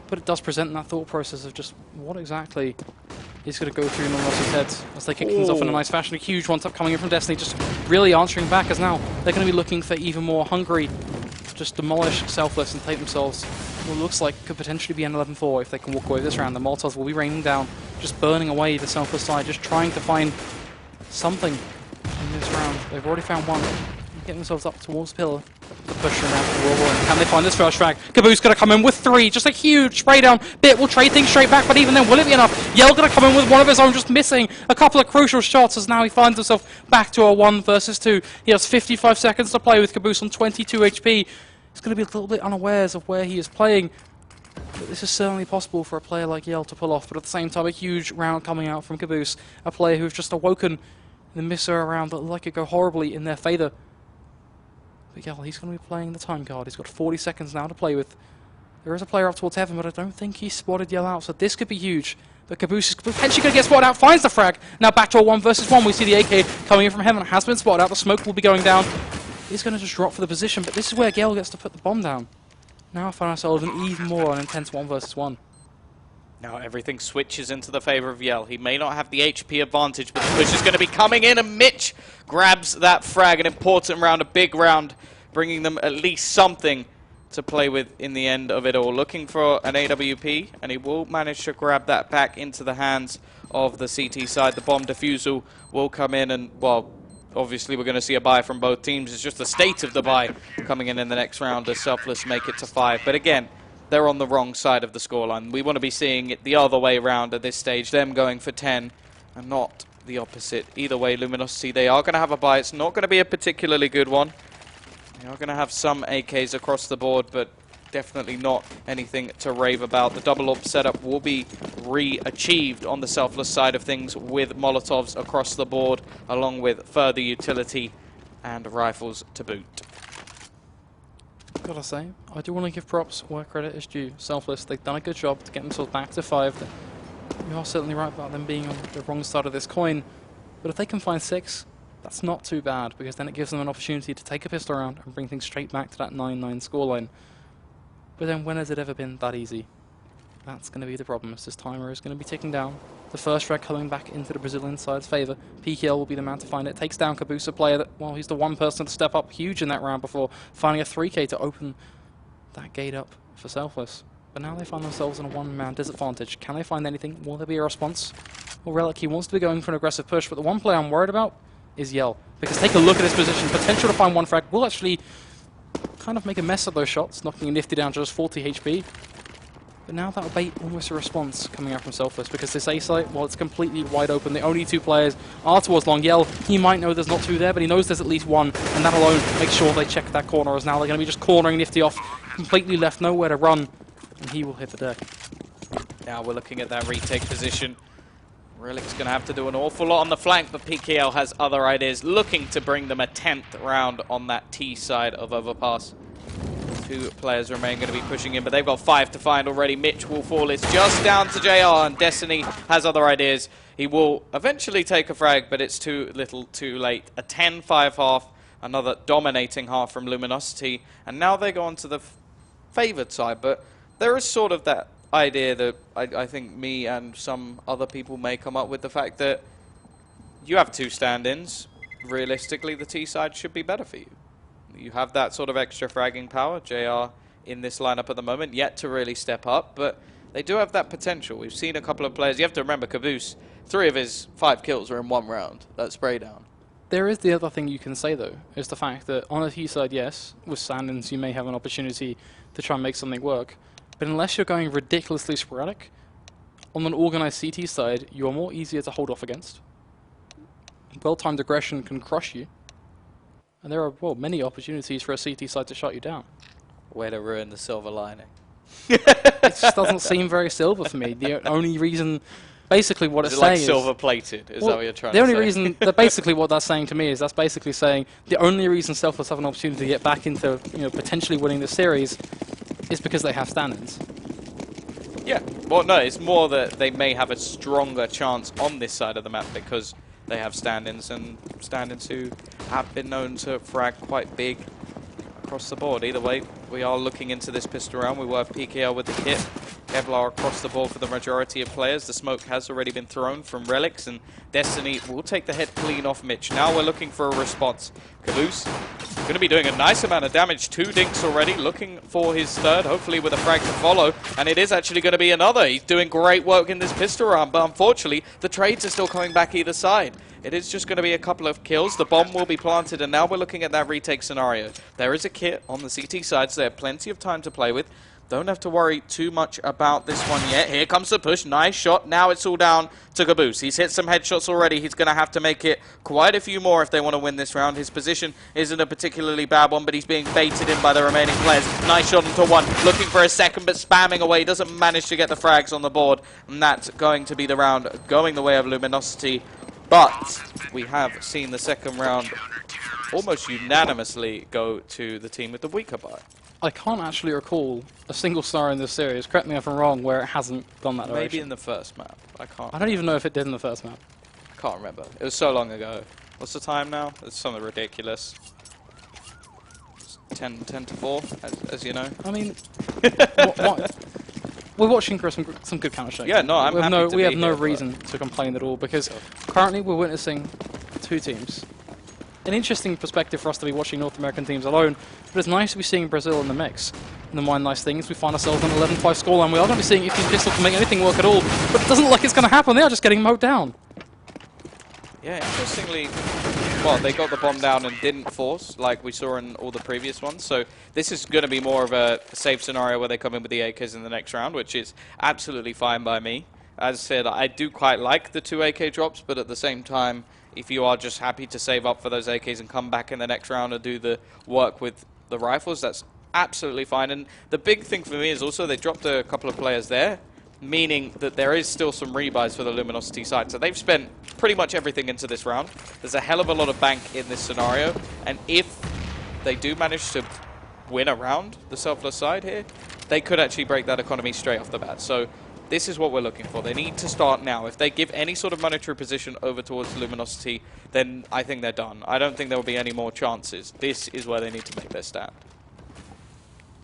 [SPEAKER 4] But it does present that thought process of just what exactly is going to go through Luminosity's heads as they kick things off in a nice fashion. A huge one-tap coming in from Destiny, just really answering back, as now they're going to be looking for even more hungry to just demolish Selfless and take themselves what looks like could potentially be an 11-4 if they can walk away this round. The Molotovs will be raining down, just burning away the Selfless side, just trying to find something in this round. They've already found one, getting themselves up towards the pillar. The push around the wall, and can they find this first frag? Caboose going to come in with 3, just a huge spray down. Bit will trade things straight back, but even then, will it be enough? Yell going to come in with one of his own, just missing a couple of crucial shots, as now he finds himself back to a 1 versus 2. He has 55 seconds to play with Caboose on 22 HP. He's going to be a little bit unawares of where he is playing, but this is certainly possible for a player like Yell to pull off. But at the same time, a huge round coming out from Caboose, a player who's just awoken in the misser around that like it go horribly in their favour. But yeah, he's going to be playing the time card. He's got 40 seconds now to play with. There is a player up towards heaven, but I don't think he's spotted Yell out, so this could be huge. But Caboose is potentially going to get spotted out, finds the frag. Now back to a 1 versus 1. We see the AK coming in from heaven. Has been spotted out. The smoke will be going down. He's going to just drop for the position, but this is where Gale gets to put the bomb down. Now I find ourselves in even more an intense 1 versus 1.
[SPEAKER 3] Now everything switches into the favor of Yell. He may not have the HP advantage, but the push is going to be coming in, and Mitch grabs that frag. An important round, a big round, bringing them at least something to play with in the end of it all. Looking for an AWP, and he will manage to grab that back into the hands of the CT side. The bomb defusal will come in, and, well, obviously we're going to see a buy from both teams. It's just the state of the buy coming in the next round as Selfless make it to 5. But again, they're on the wrong side of the scoreline. We want to be seeing it the other way around at this stage, them going for 10 and not the opposite. Either way, Luminosity, they are going to have a buy. It's not going to be a particularly good one. They are going to have some AKs across the board, but definitely not anything to rave about. The double AWP setup will be re-achieved on the Selfless side of things with Molotovs across the board, along with further utility and rifles to boot.
[SPEAKER 4] Gotta say, I do want to give props where credit is due. Selfless, they've done a good job to get themselves back to 5. You are certainly right about them being on the wrong side of this coin, but if they can find 6, that's not too bad, because then it gives them an opportunity to take a pistol round and bring things straight back to that 9-9 scoreline. But then when has it ever been that easy? That's going to be the problem, as this timer is going to be ticking down. The first frag coming back into the Brazilian side's favour. PKL will be the man to find it. Takes down Caboose, a player that, well, he's the one person to step up huge in that round before finding a 3K to open that gate up for Selfless. But now they find themselves in a one-man disadvantage. Can they find anything? Will there be a response? Well, Relic, he wants to be going for an aggressive push, but the one player I'm worried about is Yell. Because take a look at his position. Potential to find 1 frag will actually kind of make a mess of those shots, knocking Nifty down to just 40 HP. But now that'll bait almost a response coming out from Selfless, because this A site, well, it's completely wide open. The only two players are towards Long Yell. He might know there's not two there, but he knows there's at least one, and that alone makes sure they check that corner, as now they're going to be just cornering Nifty off, completely left nowhere to run, and he will hit the deck.
[SPEAKER 3] Now we're looking at that retake position. Relic's going to have to do an awful lot on the flank, but PKL has other ideas, looking to bring them a 10th round on that T side of overpass. Two players remain going to be pushing in, but they've got 5 to find already. Mitch will fall. It's just down to JR, and Destiny has other ideas. He will eventually take a frag, but it's too little too late. A 10-5 half, another dominating half from Luminosity, and now they go on to the favoured side, but there is sort of that idea that I think me and some other people may come up with, the fact that you have two stand-ins. Realistically, the T side should be better for you. You have that sort of extra fragging power. JR in this lineup at the moment, yet to really step up, but they do have that potential. We've seen a couple of players. You have to remember, Caboose, 3 of his 5 kills were in 1 round. That spray down.
[SPEAKER 4] There is the other thing you can say, though, is the fact that on a T side, yes, with stand-ins you may have an opportunity to try and make something work, but unless you're going ridiculously sporadic, on an organized CT side, you are more easier to hold off against. Well-timed aggression can crush you. And there are, well, many opportunities for a CT side to shut you down.
[SPEAKER 3] Way to ruin the silver lining.
[SPEAKER 4] It just doesn't seem very silver for me. The only reason, basically what it's saying
[SPEAKER 3] like
[SPEAKER 4] is...
[SPEAKER 3] silver-plated, is that what you're trying to say?
[SPEAKER 4] The only reason, basically what that's saying to me is that's basically saying the only reason Selfless have an opportunity to get back into, potentially winning the series is because they have stand-ins.
[SPEAKER 3] Yeah, well, no, it's more that they may have a stronger chance on this side of the map because they have stand-ins, and stand-ins who have been known to frag quite big across the board. Either way, we are looking into this pistol round. We will have PKL with the kit. Kevlar across the board for the majority of players. The smoke has already been thrown from Relics, and Destiny will take the head clean off Mitch. Now we're looking for a response. Caboose going to be doing a nice amount of damage. 2 dinks already, looking for his third, hopefully with a frag to follow, and it is actually going to be another. He's doing great work in this pistol round, but unfortunately the trades are still coming back either side. It is just going to be a couple of kills. The bomb will be planted, and now we're looking at that retake scenario. There is a kit on the CT side, so they have plenty of time to play with. Don't have to worry too much about this one yet. Here comes the push. Nice shot. Now it's all down to Caboose. He's hit some headshots already. He's going to have to make it quite a few more if they want to win this round. His position isn't a particularly bad one, but he's being baited in by the remaining players. Nice shot into one. Looking for a second, but spamming away. Doesn't manage to get the frags on the board. And that's going to be the round going the way of Luminosity. But we have seen the second round almost unanimously go to the team with the weaker buy.
[SPEAKER 4] I can't actually recall a single scenario in this series, correct me if I'm wrong, where it hasn't gone that direction.
[SPEAKER 3] Maybe in the first map.
[SPEAKER 4] I don't even know if it did in the first map.
[SPEAKER 3] I can't remember. It was so long ago. What's the time now? It's something ridiculous. It's 10 to 4, as you know.
[SPEAKER 4] I mean, we're watching for some good Counter-Strike.
[SPEAKER 3] Yeah, no, I'm happy to be
[SPEAKER 4] We have no
[SPEAKER 3] here,
[SPEAKER 4] reason to complain at all, because currently we're witnessing 2 teams. An interesting perspective for us to be watching North American teams alone, but it's nice to be seeing Brazil in the mix. And the one nice thing is we find ourselves on an 11-5 scoreline. We are going to be seeing if these pistols can make anything work at all, but it doesn't look like it's going to happen. They are just getting mowed down.
[SPEAKER 3] Yeah, interestingly, well, they got the bomb down and didn't force like we saw in all the previous ones. So this is going to be more of a safe scenario where they come in with the AKs in the next round, which is absolutely fine by me. As I said, I do quite like the 2 AK drops, but at the same time, if you are just happy to save up for those AKs and come back in the next round and do the work with the rifles, that's absolutely fine. And the big thing for me is also they dropped a couple of players there, meaning that there is still some rebuys for the Luminosity side. So they've spent pretty much everything into this round. There's a hell of a lot of bank in this scenario, and if they do manage to win a round, the Selfless side here, they could actually break that economy straight off the bat. So this is what we're looking for. They need to start now. If they give any sort of monetary position over towards Luminosity, then I think they're done. I don't think there will be any more chances. This is where they need to make their stand.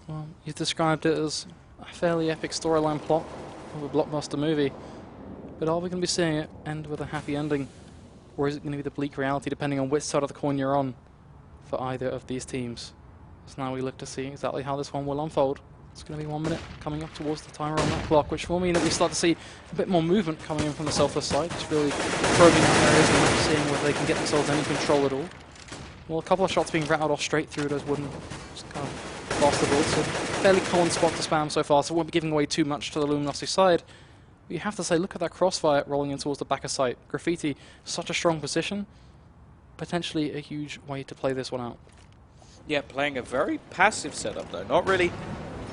[SPEAKER 4] Well, you've described it as a fairly epic storyline plot of a blockbuster movie, but are we going to be seeing it end with a happy ending, or is it going to be the bleak reality depending on which side of the coin you're on for either of these teams? So now we look to see exactly how this one will unfold. It's going to be 1 minute coming up towards the timer on that clock, which will mean that we start to see a bit more movement coming in from the Selfless side, just really probing out areas and seeing whether they can get themselves any control at all. Well, a couple of shots being rattled off straight through those wooden just kind of across the board, so fairly common spot to spam so far, so we won't be giving away too much to the Luminosity side. But you have to say, look at that crossfire rolling in towards the back of site. Graffiti, such a strong position. Potentially a huge way to play this one out.
[SPEAKER 3] Yeah, playing a very passive setup though, not really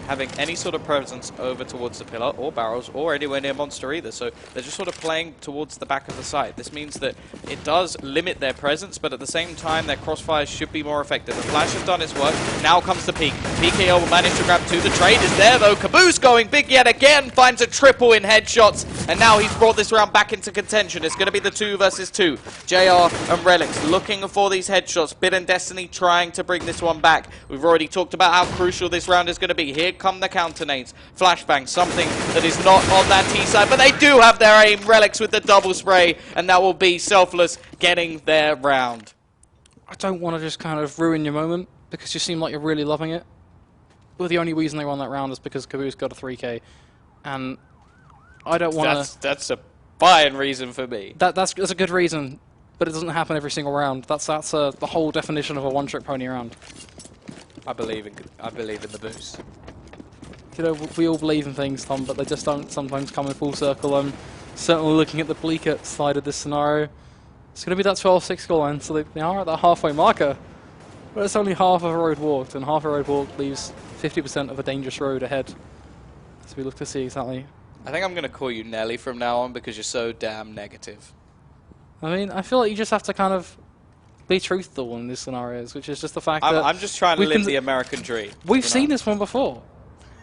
[SPEAKER 3] having any sort of presence over towards the pillar or barrels or anywhere near monster either, so they're just sort of playing towards the back of the site. This means that it does limit their presence, but at the same time their crossfires should be more effective. The flash has done its work, now comes the peak. PKO will manage to grab 2, the trade is there though, Caboose going big yet again, finds a triple in headshots, and now he's brought this round back into contention. It's going to be the 2 versus 2. JR and Relics looking for these headshots, Bit and Destiny trying to bring this one back. We've already talked about how crucial this round is going to be. Here come the counter nades. Flashbang, something that is not on that T side, but they do have their aim. Relics with the double spray, and that will be Selfless getting their round.
[SPEAKER 4] I don't want to just kind of ruin your moment, because you seem like you're really loving it. But the only reason they won that round is because Caboose got a 3K, and I don't want to...
[SPEAKER 3] That's a fine reason for me.
[SPEAKER 4] That's a good reason, but it doesn't happen every single round. That's the whole definition of a one-trick pony round.
[SPEAKER 3] I believe in the boost.
[SPEAKER 4] You know, we all believe in things, Tom, but they just don't sometimes come in full circle. I'm certainly looking at the bleaker side of this scenario. It's going to be that 12-6 scoreline, so they are at that halfway marker. But it's only half of a road walked, and half a road walked leaves 50% of a dangerous road ahead. So we look to see exactly.
[SPEAKER 3] I think I'm going to call you Nelly from now on because you're so damn negative.
[SPEAKER 4] I mean, I feel like you just have to kind of be truthful in these scenarios, which is just the fact that...
[SPEAKER 3] I'm just trying to live the American dream.
[SPEAKER 4] We've seen this one before.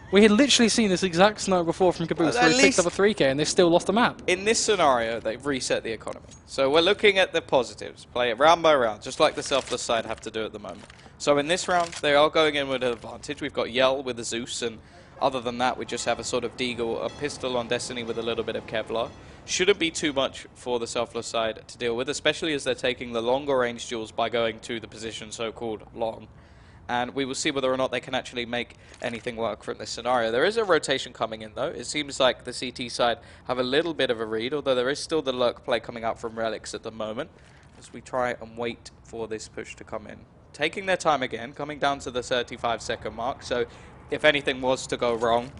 [SPEAKER 4] We had literally seen this exact scenario before from Caboose, where he picked up a 3K and they still lost the map.
[SPEAKER 3] In this scenario, they've reset the economy. So we're looking at the positives. Play it round by round, just like the Selfless side have to do at the moment. So in this round, they are going in with an advantage. We've got Yell with a Zeus, and other than that, we just have a sort of Deagle, a pistol on Destiny with a little bit of Kevlar. Shouldn't be too much for the Selfless side to deal with, especially as they're taking the longer range duels by going to the position so-called long. And we will see whether or not they can actually make anything work from this scenario. There is a rotation coming in, though. It seems like the CT side have a little bit of a read, although there is still the lurk play coming out from Relics at the moment, as we try and wait for this push to come in. Taking their time again, coming down to the 35-second mark, so if anything was to go wrong,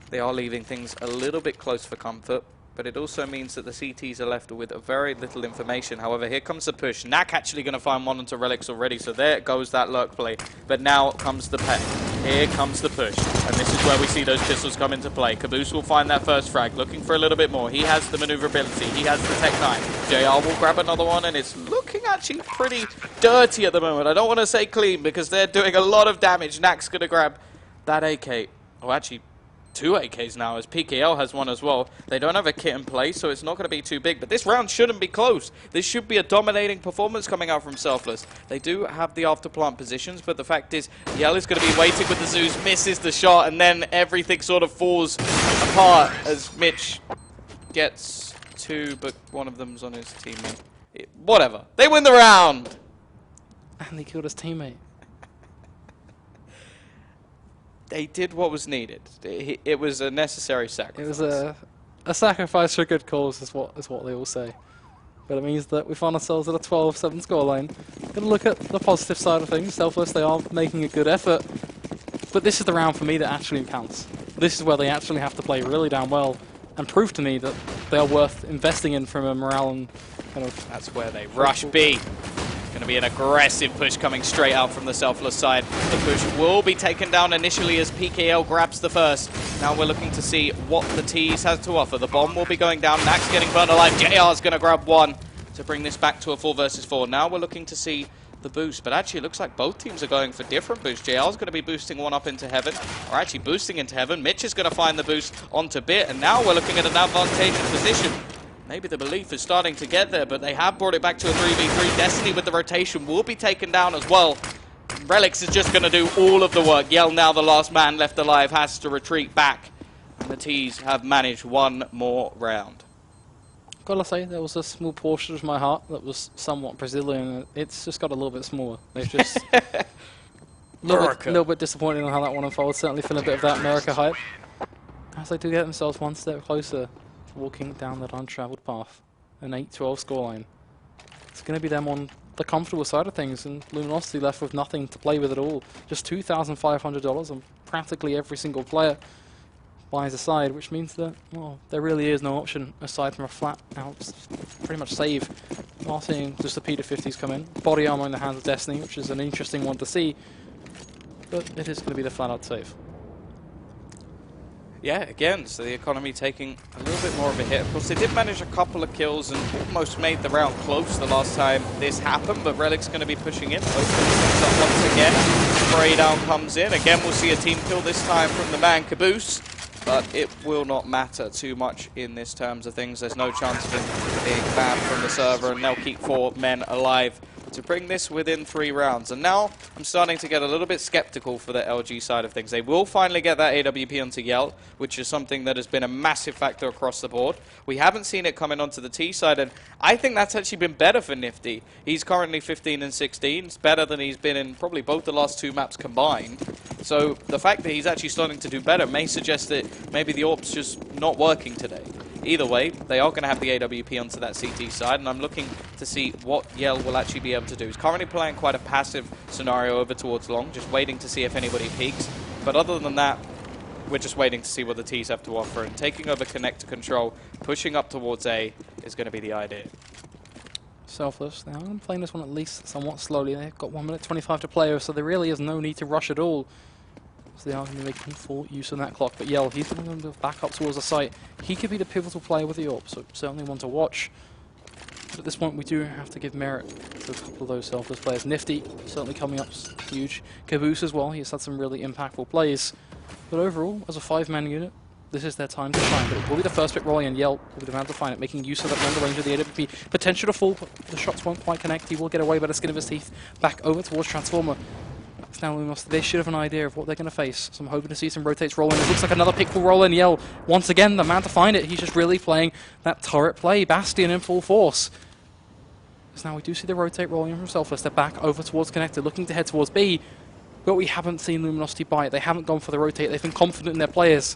[SPEAKER 3] they are leaving things a little bit close for comfort. But it also means that the CTs are left with very little information. However, here comes the push. Knack actually going to find one onto Relics already, so there goes that lurk play. But now comes the peck. Here comes the push. And this is where we see those pistols come into play. Caboose will find that first frag, looking for a little bit more. He has the maneuverability. He has the Tech 9. JR will grab another one, and it's looking actually pretty dirty at the moment. I don't want to say clean, because they're doing a lot of damage. Knack's going to grab that AK. Oh, actually... 2 AKs now, as PKL has one as well. They don't have a kit in place, so it's not going to be too big. But this round shouldn't be close. This should be a dominating performance coming out from Selfless. They do have the after-plant positions, but the fact is, Yell is going to be waiting with the Zeus, misses the shot, and then everything sort of falls apart as Mitch gets 2, but one of them's on his teammate. Whatever. They win the round!
[SPEAKER 4] And he killed his teammate.
[SPEAKER 3] They did what was needed. It was a necessary sacrifice.
[SPEAKER 4] It was a sacrifice for a good cause, is what they all say. But it means that we find ourselves at a 12-7 scoreline. Going to look at the positive side of things. Selfless, they are making a good effort. But this is the round for me that actually counts. This is where they actually have to play really damn well and prove to me that they are worth investing in from a morale and kind of...
[SPEAKER 3] That's where they rush B. Going to be an aggressive push coming straight out from the Selfless side. The push will be taken down initially as PKL grabs the first. Now we're looking to see what the T's has to offer. The bomb will be going down. Knack's getting burned alive. JR's going to grab one to bring this back to a 4 versus 4. Now we're looking to see the boost, but actually it looks like both teams are going for different boosts. JR's going to be boosting one up into heaven, or actually boosting into heaven. Mitch is going to find the boost onto Bit, and now we're looking at an advantageous position. Maybe the belief is starting to get there, but they have brought it back to a 3v3. Destiny with the rotation will be taken down as well. Relics is just going to do all of the work. Yell, now the last man left alive, has to retreat back. And the T's have managed one more round.
[SPEAKER 4] Gotta say, there was a small portion of my heart that was somewhat Brazilian. It's just got a little bit smaller. It's just a little bit disappointing on how that one unfolds. Certainly feeling a bit of that America hype. As they do get themselves one step closer to walking down that untravelled path. An 8-12 scoreline. It's going to be them on the comfortable side of things, and Luminosity left with nothing to play with at all. Just $2,500 on practically every single player buys a side, which means that, well, there really is no option aside from a flat out, pretty much save. Not seeing just the P250s come in. Body armor in the hands of Destiny, which is an interesting one to see, but it is going to be the flat out save.
[SPEAKER 3] Yeah, again, so the economy taking a little bit more of a hit. Of course, they did manage a couple of kills and almost made the round close the last time this happened, but Relic's going to be pushing in. Opens things up once again. Spray down comes in. Again, we'll see a team kill this time from the man Caboose, but it will not matter too much in this terms of things. There's no chance of him being banned from the server, and they'll keep 4 men alive to bring this within 3 rounds. And now I'm starting to get a little bit skeptical for the LG side of things. They will finally get that AWP onto Yell, which is something that has been a massive factor across the board. We haven't seen it coming onto the T side, and I think that's actually been better for Nifty. He's currently 15 and 16. It's better than he's been in probably both the last 2 maps combined. So the fact that he's actually starting to do better may suggest that maybe the AWP's just not working today. Either way, they are going to have the AWP onto that CT side, and I'm looking to see what Yell will actually be able to do. He's currently playing quite a passive scenario over towards long, just waiting to see if anybody peeks. But other than that, we're just waiting to see what the T's have to offer, and taking over connector control, pushing up towards A is going to be the idea.
[SPEAKER 4] Selfless. Now, I'm playing this one at least somewhat slowly. They've got 1 minute 25 to play, so there really is no need to rush at all. So they are going to be making full use of that clock. But Yell, he's going to move back up towards the site. He could be the pivotal player with the AWP, so certainly one to watch. But at this point, we do have to give merit to a couple of those Selfless players. Nifty, certainly coming up huge. Caboose as well, he's had some really impactful plays. But overall, as a 5-man unit, this is their time to shine. But it will be the first pick rolling, and Yell will be the man to find it, making use of that longer range of the AWP. Potential to fall, but the shots won't quite connect. He will get away by the skin of his teeth. Back over towards Transformer. Now they should have an idea of what they're going to face. So I'm hoping to see some rotates roll in. It looks like another pick will roll in. Yell, once again, the man to find it. He's just really playing that turret play. Bastion in full force. So now we do see the rotate rolling from Selfless. They're back over towards Connector, looking to head towards B. But we haven't seen Luminosity buy it. They haven't gone for the rotate. They've been confident in their players.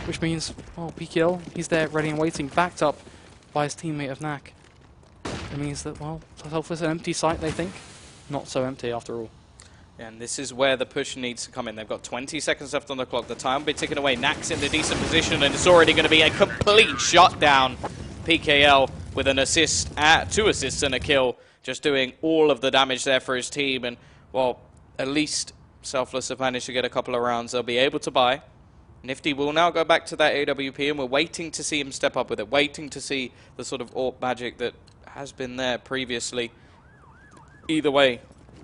[SPEAKER 4] Which means, oh, PKL, he's there ready and waiting, backed up by his teammate of Knack. It means that, well, Selfless an empty site, they think. Not so empty after all.
[SPEAKER 3] And this is where the push needs to come in. They've got 20 seconds left on the clock. The time will be ticking away. Knack's in a decent position, and it's already going to be a complete shutdown. PKL with an assist, 2 assists and a kill, just doing all of the damage there for his team. And, well, at least Selfless have managed to get a couple of rounds they'll be able to buy. Nifty will now go back to that AWP, and we're waiting to see him step up with it, waiting to see the sort of AWP magic that has been there previously. Either way,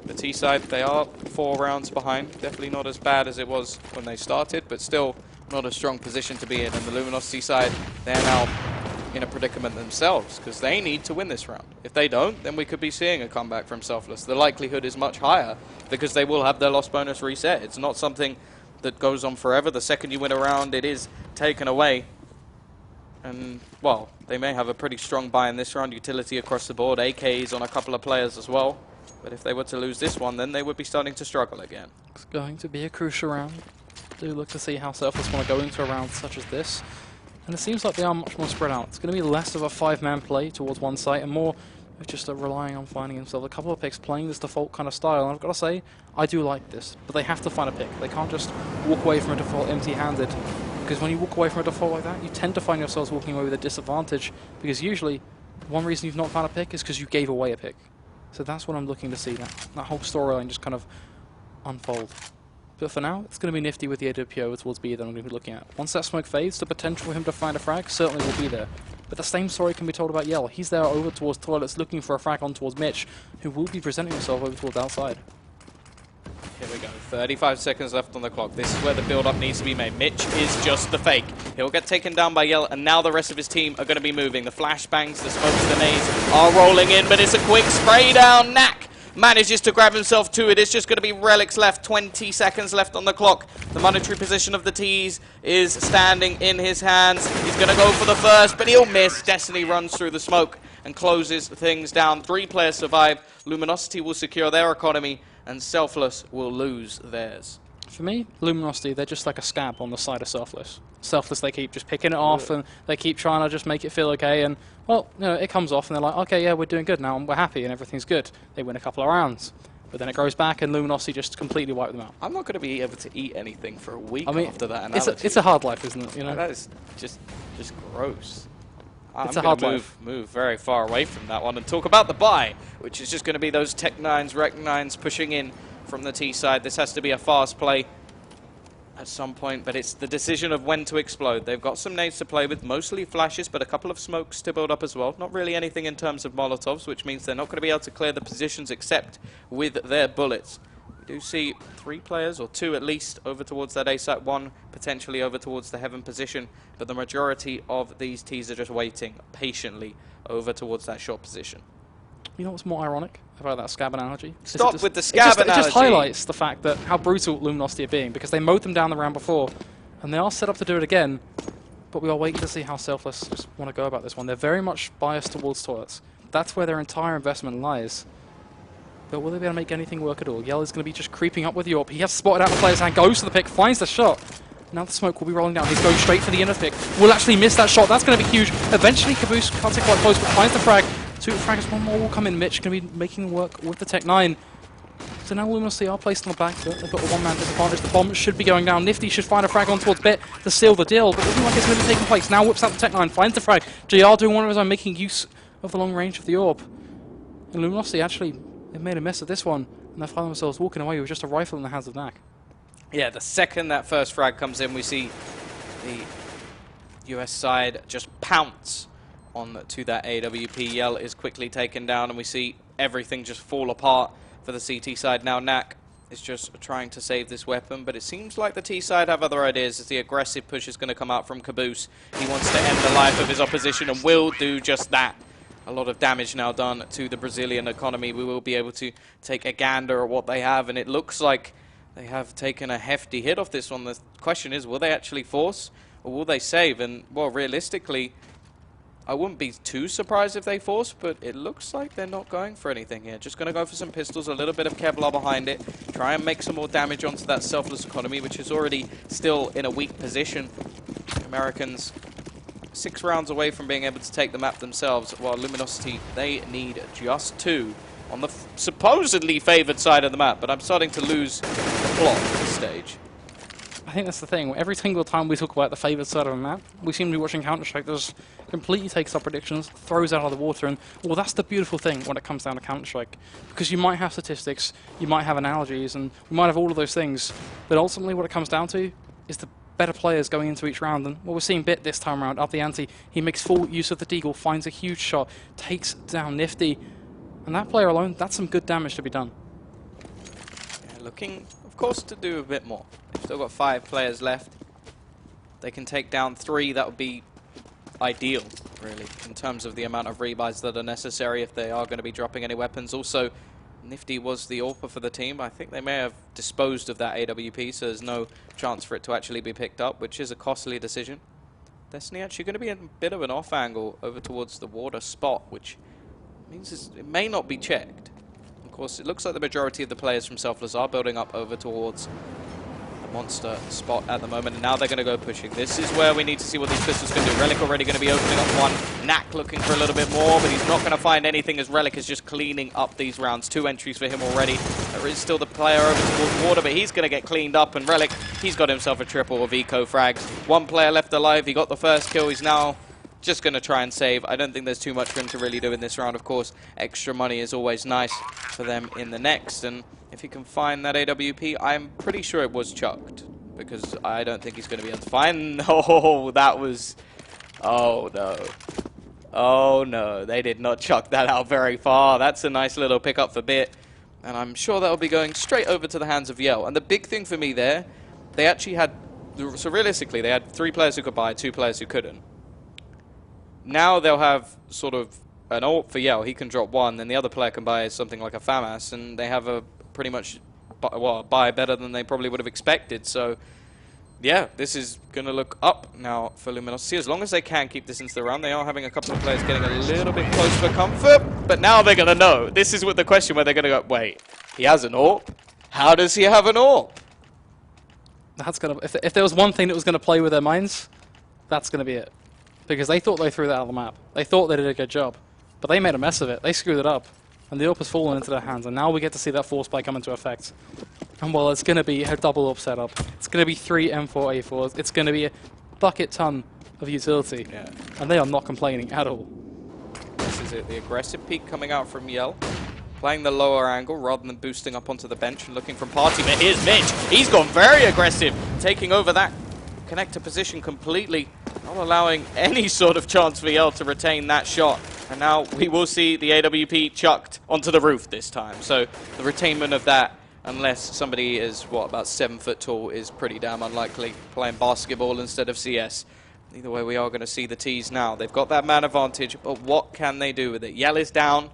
[SPEAKER 3] the T side, they are 4 rounds behind. Definitely not as bad as it was when they started, but still not a strong position to be in. And the Luminosity side, they're now in a predicament themselves because they need to win this round. If they don't, then we could be seeing a comeback from Selfless. The likelihood is much higher because they will have their loss bonus reset. It's not something that goes on forever. The second you win a round, it is taken away. And, well, they may have a pretty strong buy in this round. Utility across the board. AKs on a couple of players as well. But if they were to lose this one, then they would be starting to struggle again.
[SPEAKER 4] It's going to be a crucial round. Do look to see how Selfless want to go into a round such as this. And it seems like they are much more spread out. It's going to be less of a 5-man play towards one site and more of just relying on finding himself a couple of picks, playing this default kind of style. And I've got to say, I do like this. But they have to find a pick. They can't just walk away from a default empty-handed. Because when you walk away from a default like that, you tend to find yourselves walking away with a disadvantage. Because usually, one reason you've not found a pick is because you gave away a pick. So that's what I'm looking to see, that whole storyline just kind of unfold. But for now, it's going to be Nifty with the AWP over towards B that I'm going to be looking at. Once that smoke fades, the potential for him to find a frag certainly will be there. But the same story can be told about Yell. He's there over towards Toilets looking for a frag on towards Mitch, who will be presenting himself over towards outside.
[SPEAKER 3] Here we go, 35 seconds left on the clock. This is where the build-up needs to be made. Mitch is just the fake. He'll get taken down by Yell, and now the rest of his team are going to be moving. The flashbangs, the smokes, the nades are rolling in, but it's a quick spray down. Knack manages to grab himself to it. It's just going to be Relics left. 20 seconds left on the clock. The monetary position of the T's is standing in his hands. He's going to go for the first, but he'll miss. Destiny runs through the smoke and closes things down. 3 players survive. Luminosity will secure their economy, and Selfless will lose theirs.
[SPEAKER 4] For me, Luminosity, they're just like a scab on the side of Selfless. Selfless, they keep just picking it off, and they keep trying to just make it feel okay, and, well, you know, it comes off, and they're like, okay, yeah, we're doing good now, and we're happy, and everything's good. They win a couple of rounds. But then it goes back, and Luminosity just completely wipe them out.
[SPEAKER 3] I'm not going to be able to eat anything for a week after that
[SPEAKER 4] it's
[SPEAKER 3] analogy.
[SPEAKER 4] it's a hard life, isn't it? You know?
[SPEAKER 3] That is just gross.
[SPEAKER 4] It's a hard life.
[SPEAKER 3] Move very far away from that one and talk about the buy, which is just going to be those Tech 9s, Rec 9s pushing in from the T side. This has to be a fast play at some point, but it's the decision of when to explode. They've got some nades to play with, mostly flashes, but a couple of smokes to build up as well. Not really anything in terms of Molotovs, which means they're not going to be able to clear the positions except with their bullets. We do see 3 players, or 2 at least, over towards that A site, 1 potentially over towards the Heaven position, but the majority of these Ts are just waiting patiently over towards that short position.
[SPEAKER 4] You know what's more ironic about that scab analogy?
[SPEAKER 3] Stop with the scab analogy.
[SPEAKER 4] It just highlights the fact that how brutal Luminosity are being, because they mowed them down the round before, and they are set up to do it again, but we are waiting to see how Selfless just want to go about this one. They're very much biased towards toilets. That's where their entire investment lies. But will they be able to make anything work at all? Yell is going to be just creeping up with Yorp. He has spotted out the player's hand, goes to the pick, finds the shot. Now the smoke will be rolling down. He's going straight for the inner pick. Will actually miss that shot. That's going to be huge. Eventually, Caboose cuts it quite close, but finds the frag. 2 frags, 1 more will come in. Mitch going to be making work with the Tech 9. So now Luminosity are placed on the back foot. They've got a 1-man disadvantage. The bomb should be going down. Nifty should find a frag on towards Bit to seal the deal, but looking like it's going to be taking place. Now whips out the Tech 9, finds the frag. JR doing one of his own, making use of the long range of the orb. And Luminosity actually, they've made a mess of this one, and they find themselves walking away with just a rifle in the hands of Knack.
[SPEAKER 3] Yeah, the second that first frag comes in, we see the US side just pounce on to that AWP. Yell is quickly taken down, and we see everything just fall apart for the CT side. Now Knack is just trying to save this weapon, but it seems like the T side have other ideas as the aggressive push is going to come out from Caboose. He wants to end the life of his opposition and will do just that. A lot of damage now done to the Brazilian economy. We will be able to take a gander at what they have, and it looks like they have taken a hefty hit off this one. The question is, will they actually force, or will they save? And, well, realistically, I wouldn't be too surprised if they force, but it looks like they're not going for anything here. Just going to go for some pistols, a little bit of Kevlar behind it, try and make some more damage onto that Selfless economy, which is already still in a weak position. The Americans 6 rounds away from being able to take the map themselves, while Luminosity, they need just 2 on the supposedly favored side of the map, but I'm starting to lose the plot at this stage.
[SPEAKER 4] I think that's the thing. Every single time we talk about the favored side of a map, we seem to be watching Counter-Strike that just completely takes our predictions, throws out of the water, and, well, that's the beautiful thing when it comes down to Counter-Strike. Because you might have statistics, you might have analogies, and we might have all of those things, but ultimately what it comes down to is the better players going into each round. And what we're seeing Bit this time around, up the ante, he makes full use of the Deagle, finds a huge shot, takes down Nifty, and that player alone, that's some good damage to be done.
[SPEAKER 3] Yeah, looking, of course, to do a bit more. They've still got 5 players left. They can take down 3, that would be ideal, really, in terms of the amount of rebuys that are necessary if they are going to be dropping any weapons. Also, Nifty was the AWPer for the team. I think they may have disposed of that AWP, so there's no chance for it to actually be picked up, which is a costly decision. Destiny actually going to be in a bit of an off angle over towards the water spot, which means it may not be checked. Of course, it looks like the majority of the players from Selfless are building up over towards the monster spot at the moment, and now they're going to go pushing. This is where we need to see what these pistols can do. Relic already going to be opening up one. Knack looking for a little bit more, but he's not going to find anything as Relic is just cleaning up these rounds. 2 entries for him already. There is still the player over towards water, but he's going to get cleaned up, and Relic, he's got himself a triple of eco frags. 1 player left alive. He got the first kill. He's now just going to try and save. I don't think there's too much for him to really do in this round. Of course, extra money is always nice for them in the next, and if he can find that AWP, I'm pretty sure it was chucked, because I don't think he's going to be able to find... Oh, that was... Oh, no. Oh, no. They did not chuck that out very far. That's a nice little pickup for Bit, and I'm sure that will be going straight over to the hands of Yell. And the big thing for me there, they actually had... So realistically, they had 3 players who could buy, 2 players who couldn't. Now they'll have sort of an ult for Yell. He can drop 1, then the other player can buy something like a FAMAS, and they have a pretty much buy better than they probably would have expected. So, yeah, this is going to look up now for Luminosity. As long as they can keep this into the round, they are having a couple of players getting a little bit close for comfort, but now they're going to know. This is what the question where they're going to go, wait, he has an AWP? How does he have an AWP?
[SPEAKER 4] That's gonna. If there was one thing that was gonna play with their minds, that's gonna be it. Because they thought they threw that out of the map. They thought they did a good job, but they made a mess of it. They screwed it up, and the AWP has fallen into their hands. And now we get to see that force spike come into effect. And well, it's gonna be a double up setup. It's gonna be 3 M4A4s. It's gonna be a bucket ton of utility, and they are not complaining at all.
[SPEAKER 3] This is it. The aggressive peak coming out from Yell. Playing the lower angle rather than boosting up onto the bench and looking from party. But here's Mitch. He's gone very aggressive, taking over that connector position completely, not allowing any sort of chance for Yell to retain that shot. And now we will see the AWP chucked onto the roof this time. So the retainment of that, unless somebody is, what, about 7 foot tall, is pretty damn unlikely. Playing basketball instead of CS. Either way, we are going to see the T's now. They've got that man advantage, but what can they do with it? Yell is down.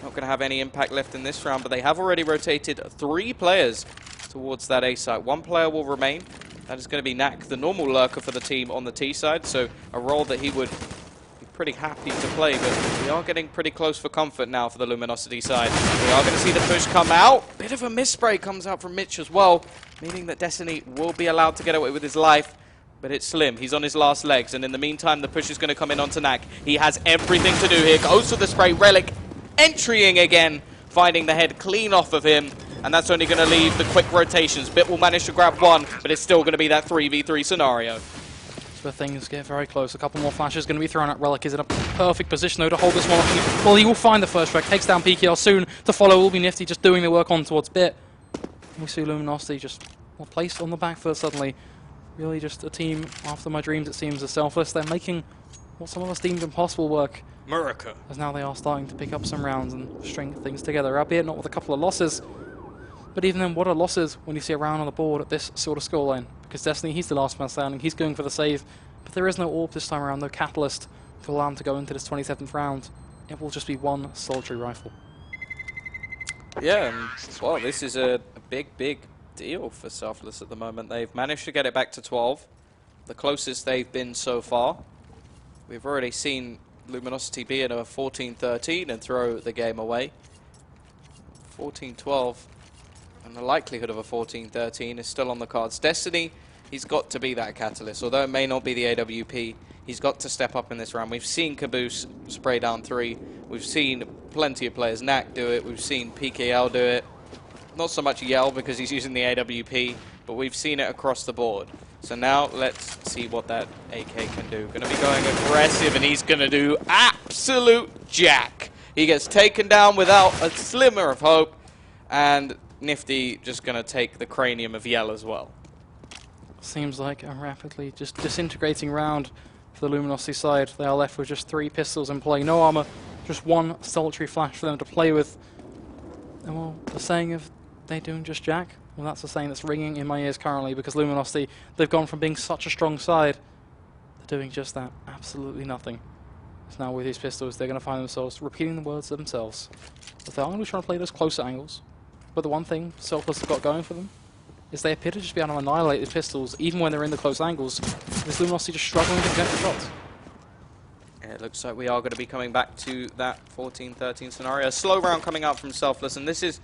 [SPEAKER 3] Not going to have any impact left in this round, but they have already rotated 3 players towards that A site. 1 player will remain. That is going to be Knack, the normal lurker for the team on the T side, so a role that he would be pretty happy to play, but we are getting pretty close for comfort now for the Luminosity side. We are going to see the push come out. Bit of a misspray comes out from Mitch as well, meaning that Destiny will be allowed to get away with his life. But it's slim. He's on his last legs, and in the meantime, the push is going to come in onto Knack. He has everything to do here. Goes for the spray. Relic entrying again, finding the head clean off of him, and that's only going to leave the quick rotations. Bit will manage to grab 1, but it's still going to be that 3v3 scenario.
[SPEAKER 4] So things get very close. A couple more flashes going to be thrown at. Relic is in a perfect position, though, to hold this one off. Well, he will find the first strike. Takes down PKL soon. To follow will be Nifty, just doing the work on towards Bit. And we see Luminosity just placed on the back foot suddenly. Really just a team after my dreams, it seems, as Selfless. They're making what some of us deemed impossible work.
[SPEAKER 3] Murica.
[SPEAKER 4] As now they are starting to pick up some rounds and string things together, albeit not with a couple of losses. But even then, what are losses when you see a round on the board at this sort of scoreline? Because Destiny, he's the last man standing, he's going for the save. But there is no AWP this time around, no catalyst to allow him to go into this 27th round. It will just be 1 solitary rifle.
[SPEAKER 3] Yeah, and, well, this is a big deal for Selfless at the moment. They've managed to get it back to 12, the closest they've been so far. We've already seen Luminosity be in a 14-13 and throw the game away. 14-12, and the likelihood of a 14-13 is still on the cards. Destiny, he's got to be that catalyst. Although it may not be the AWP, he's got to step up in this round. We've seen Caboose spray down 3. We've seen plenty of players, Knack do it. We've seen PKL do it. Not so much Yell because he's using the AWP, but we've seen it across the board. So now let's see what that AK can do. Going to be going aggressive, and he's going to do absolute jack. He gets taken down without a slimmer of hope, and Nifty just going to take the cranium of Yell as well.
[SPEAKER 4] Seems like a rapidly just disintegrating round for the Luminosity side. They are left with just 3 pistols in play, no armor, just 1 solitary flash for them to play with. And well, the saying of they doing just jack, well, that's the saying that's ringing in my ears currently, because Luminosity, they've gone from being such a strong side to doing just that, absolutely nothing. So now with these pistols, they're going to find themselves repeating the words themselves. But they're going to try to play those closer angles. But the one thing Selfless have got going for them is they appear to just be able to annihilate the pistols, even when they're in the close angles. This Luminosity just struggling to connect the shots.
[SPEAKER 3] Yeah, it looks like we are going to be coming back to that 14-13 scenario. A slow round coming out from Selfless, and this is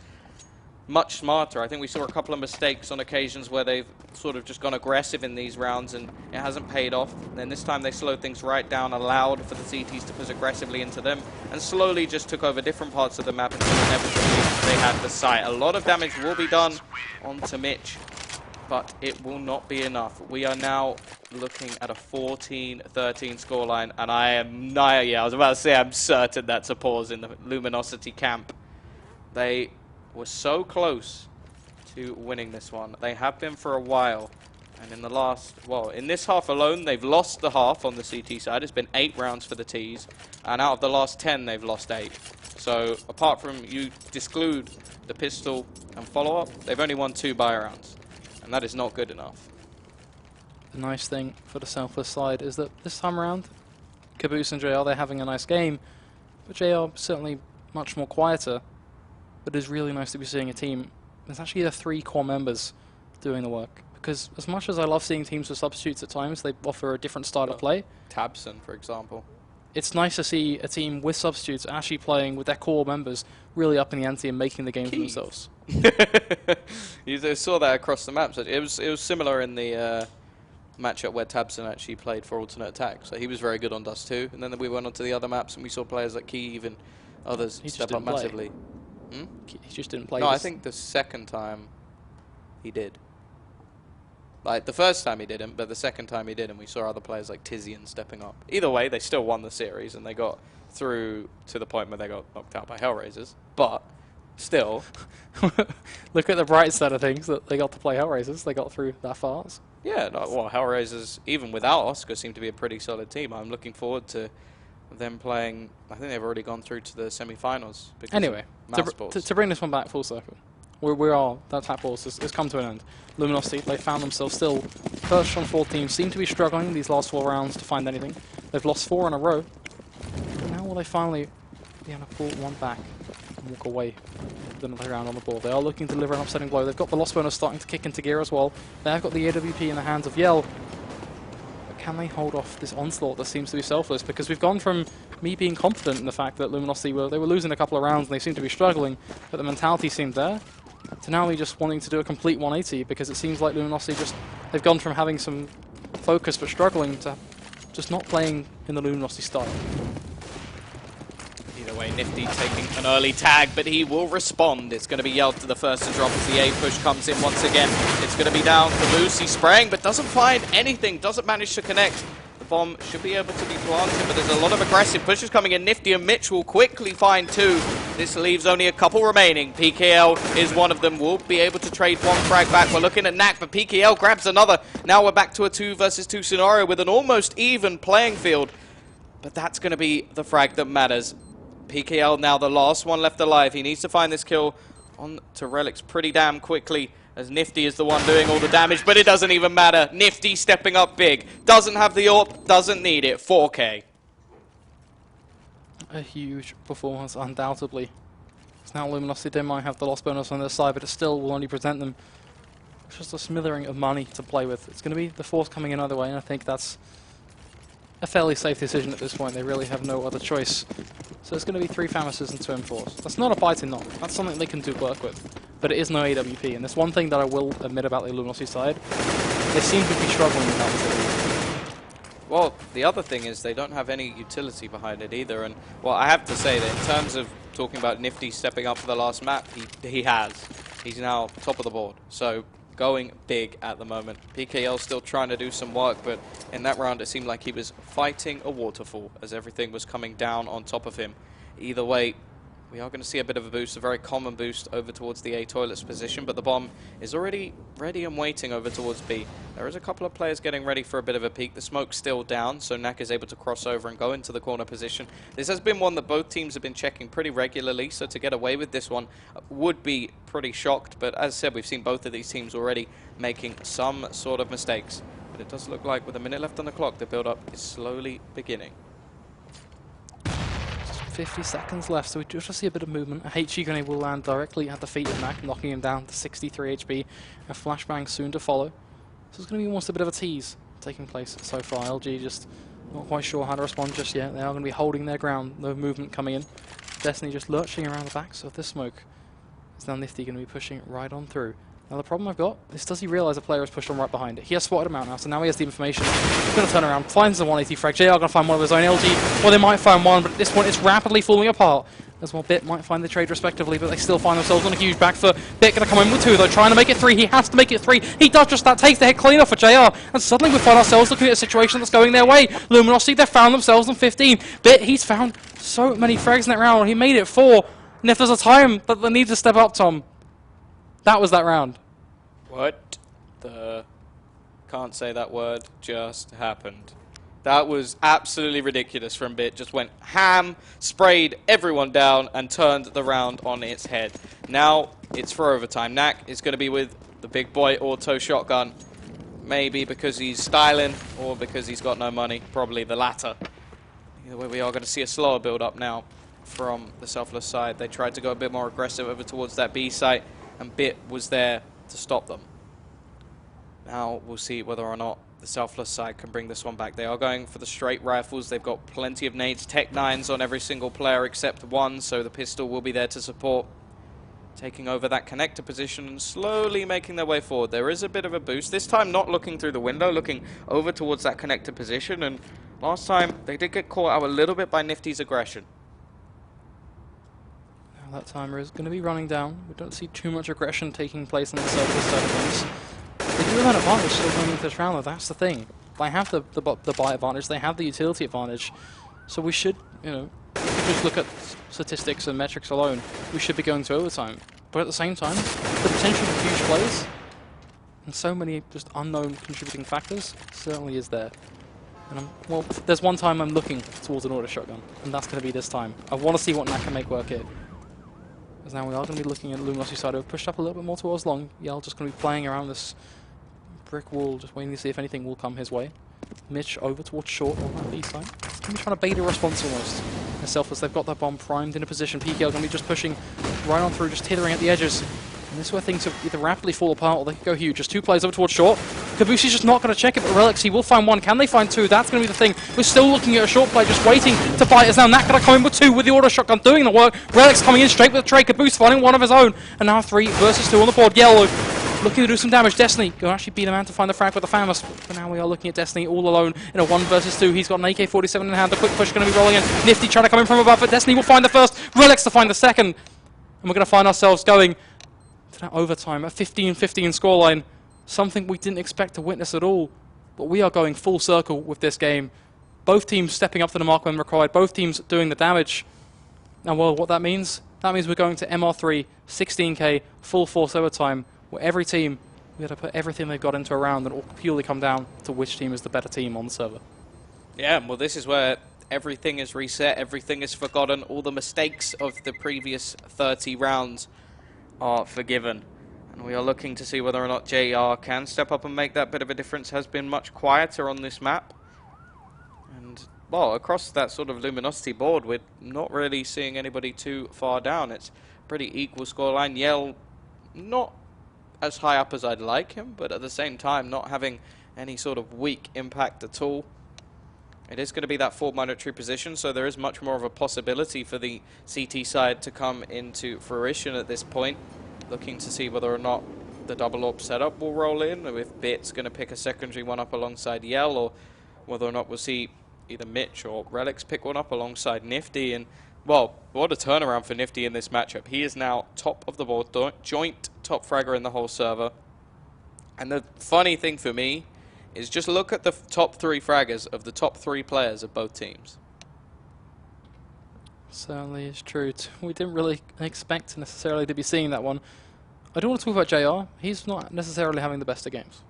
[SPEAKER 3] much smarter. I think we saw a couple of mistakes on occasions where they've sort of just gone aggressive in these rounds and it hasn't paid off. And then this time they slowed things right down, allowed for the CTs to push aggressively into them, and slowly just took over different parts of the map until inevitably they had the site. A lot of damage will be done onto Mitch, but it will not be enough. We are now looking at a 14-13 scoreline, and I was about to say I'm certain that's a pause in the Luminosity camp. They were so close to winning this one. They have been for a while, and in the last, well, in this half alone, they've lost the half on the CT side. It's been 8 rounds for the Ts, and out of the last 10, they've lost 8. So apart from you exclude the pistol and follow-up, they've only won 2 buy rounds, and that is not good enough.
[SPEAKER 4] The nice thing for the Selfless side is that this time around, Caboose and JR, they're having a nice game, but JR certainly much more quieter. But it's really nice to be seeing a team. There's actually the 3 core members doing the work. Because as much as I love seeing teams with substitutes at times, they offer a different style of play.
[SPEAKER 3] Tabson, for example.
[SPEAKER 4] it's nice to see a team with substitutes actually playing with their core members really up in the ante and making the game for themselves.
[SPEAKER 3] You saw that across the maps. It was similar in the matchup where Tabson actually played for alternate attack. So he was very good on Dust 2. And then we went on to the other maps and we saw players like Key, even others, step up massively.
[SPEAKER 4] He just didn't play.
[SPEAKER 3] No, I think the second time he did. Like, the first time he didn't, but the second time he did, and we saw other players like Tizian stepping up. Either way, they still won the series, and they got through to the point where they got knocked out by Hellraisers. But still,
[SPEAKER 4] look at the bright side of things, that they got to play Hellraisers. They got through that far.
[SPEAKER 3] yeah, no, well, Hellraisers, even without Oscar, seem to be a pretty solid team. I'm looking forward to them playing. I think they've already gone through to the semi-finals.
[SPEAKER 4] Anyway, to bring this one back full circle, that tap force has come to an end. Luminosity, they found themselves still perched on 14, seem to be struggling these last 4 rounds to find anything. They've lost 4 in a row. And now will they finally be able to pull one back and walk away with another round on the board? They are looking to deliver an upsetting blow. They've got the loss bonus starting to kick into gear as well. They have got the AWP in the hands of Yell. But can they hold off this onslaught that seems to be selfless? Because we've gone from me being confident in the fact that Luminosity they were losing a couple of rounds and they seem to be struggling, but the mentality seemed there, to now we just wanting to do a complete 180, because it seems like Luminosity they've gone from having some focus but struggling to just not playing in the Luminosity style.
[SPEAKER 3] Either way, Nifty taking an early tag, but he will respond. It's going to be Yelled to the first to drop as the A push comes in once again. It's going to be down to Lucy, spraying, but doesn't find anything, doesn't manage to connect. The bomb should be able to be planted, but there's a lot of aggressive pushes coming in. Nifty and Mitch will quickly find 2. This leaves only a couple remaining. PKL is one of them. Will be able to trade one frag back. We're looking at Knack, but PKL grabs another. Now we're back to a 2 versus 2 scenario with an almost even playing field. But that's going to be the frag that matters. PKL now the last one left alive. He needs to find this kill on to Relics pretty damn quickly, as Nifty is the one doing all the damage, but it doesn't even matter. Nifty stepping up big. Doesn't have the AWP, doesn't need it. 4K.
[SPEAKER 4] A huge performance, undoubtedly. So now Luminosity, they might have the loss bonus on their side, but it still will only present them just a smattering of money to play with. It's going to be the Force coming in either way, and I think that's a fairly safe decision at this point. They really have no other choice. So it's going to be 3 Famishes and 2 M4s. That's not a biting knock. That's something they can do work with. But it is no AWP, and there's one thing that I will admit about the Luminosity side. They seem to be struggling without this AWP.
[SPEAKER 3] Well, the other thing is they don't have any utility behind it either, and well, I have to say that in terms of talking about Nifty stepping up for the last map, he has. He's now top of the board, so going big at the moment. PKL still trying to do some work, but in that round it seemed like he was fighting a waterfall as everything was coming down on top of him. Either way, we are going to see a bit of a boost, a very common boost over towards the A toilets position, but the bomb is already ready and waiting over towards B. There is a couple of players getting ready for a bit of a peek. The smoke's still down, so Knack is able to cross over and go into the corner position. This has been one that both teams have been checking pretty regularly, so to get away with this one would be pretty shocked, but as I said, we've seen both of these teams already making some sort of mistakes. But it does look like with a minute left on the clock, the build-up is slowly beginning.
[SPEAKER 4] 50 seconds left, so we just see a bit of movement. A HE grenade will land directly at the feet of Knack, knocking him down to 63 HP. A flashbang soon to follow. So it's going to be almost a bit of a tease taking place so far. LG just not quite sure how to respond just yet. They are going to be holding their ground, no movement coming in. Destiny just lurching around the backs of this smoke. It's now Nifty going to be pushing right on through. Now the problem I've got is, does he realise a player is pushed on right behind it? He has spotted him out now, so now he has the information. He's going to turn around, finds the 180 frag. JR going to find one of his own. LG, well, they might find one, but at this point it's rapidly falling apart. As well, Bit might find the trade respectively, but they still find themselves on a huge back foot. Bit going to come in with 2 though, trying to make it 3. He has to make it 3. He does just that, takes the hit clean off for JR, and suddenly we find ourselves looking at a situation that's going their way. Luminosity, they've found themselves on 15. Bit, he's found so many frags in that round. He made it 4. And if there's a time that they need to step up, Tom, that was that round.
[SPEAKER 3] What the... Can't say that word just happened. That was absolutely ridiculous from Bit. Just went ham, sprayed everyone down, and turned the round on its head. Now it's for overtime. Knack is going to be with the big boy auto shotgun. Maybe because he's styling, or because he's got no money. Probably the latter. Either way, we are going to see a slower build-up now from the Selfless side. They tried to go a bit more aggressive over towards that B site, and Bit was there to stop them. Now we'll see whether or not the Selfless side can bring this one back. They are going for the straight rifles. They've got plenty of nades, Tech 9s on every single player except one, so the pistol will be there to support. Taking over that connector position and slowly making their way forward. There is a bit of a boost. This time not looking through the window, looking over towards that connector position. And last time they did get caught out a little bit by Nifty's aggression.
[SPEAKER 4] Now that timer is going to be running down. We don't see too much aggression taking place on the Selfless side of things. They do have an advantage still going into this round though, that's the thing. They have the buy advantage, they have the utility advantage. So we should, you know, if you just look at statistics and metrics alone, we should be going to overtime. But at the same time, the potential for huge plays and so many just unknown contributing factors certainly is there. And well, there's one time I'm looking towards an auto shotgun, and that's going to be this time. I want to see what Knack can make work here. Because now we are going to be looking at Luminosity side. We've pushed up a little bit more towards long. Yell just going to be playing around this brick wall, just waiting to see if anything will come his way. Mitch over towards short on that B side. He's going to be trying to bait a response almost. And Selfless, they've got that bomb primed in a position. PKL going to be just pushing right on through, just tethering at the edges. And this is where things either rapidly fall apart or they could go huge. Just two players over towards short. Kabushi's just not going to check it, but Relics, he will find one. Can they find two? That's going to be the thing. We're still looking at a short play, just waiting to bite us now. Knack going to come in with two with the auto shotgun doing the work. Relics coming in straight with a trade. Caboose finding one of his own. And now 3 versus 2 on the board. Yellow looking to do some damage. Destiny going to actually be the man to find the frag with the Famous. But now we are looking at Destiny all alone in a 1 versus 2. He's got an AK-47 in hand. The quick push going to be rolling in. Nifty trying to come in from above, but Destiny will find the first. Relics to find the second. And we're going to find ourselves going to that overtime, a 15-15 scoreline. Something we didn't expect to witness at all. But we are going full circle with this game. Both teams stepping up to the mark when required. Both teams doing the damage. Now, well, what that means? That means we're going to MR3, 16k, full force overtime, where every team, we have to put everything they've got into a round and it will purely come down to which team is the better team on the server.
[SPEAKER 3] Yeah, well, this is where everything is reset, everything is forgotten, all the mistakes of the previous 30 rounds are forgiven. And we are looking to see whether or not JR can step up and make that bit of a difference. Has been much quieter on this map. And, well, across that sort of Luminosity board, we're not really seeing anybody too far down. It's pretty equal scoreline. Yell, not as high up as I'd like him, but at the same time, not having any sort of weak impact at all. It is going to be that full monetary position, so there is much more of a possibility for the CT side to come into fruition at this point. Looking to see whether or not the double AWP setup will roll in, or if Bit's going to pick a secondary one up alongside Yell, or whether or not we'll see either Mitch or Relics pick one up alongside Nifty. And, well, what a turnaround for Nifty in this matchup. He is now top of the board, joint top fragger in the whole server. And the funny thing for me is just look at the top 3 fraggers of the top 3 players of both teams.
[SPEAKER 4] Certainly is true. We didn't really expect necessarily to be seeing that one. I do want to talk about JR. He's not necessarily having the best of games.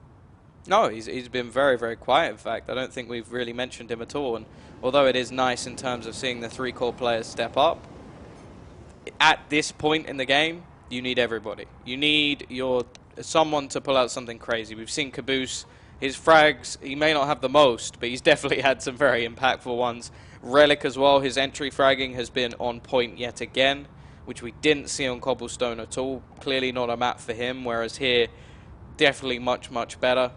[SPEAKER 3] No, he's been very, very quiet, in fact. I don't think we've really mentioned him at all. And although it is nice in terms of seeing the 3 core players step up, at this point in the game, you need everybody. You need someone to pull out something crazy. We've seen Caboose. His frags, he may not have the most, but he's definitely had some very impactful ones. Relic as well, his entry fragging has been on point yet again, which we didn't see on Cobblestone at all. Clearly not a map for him, whereas here, definitely much, much better.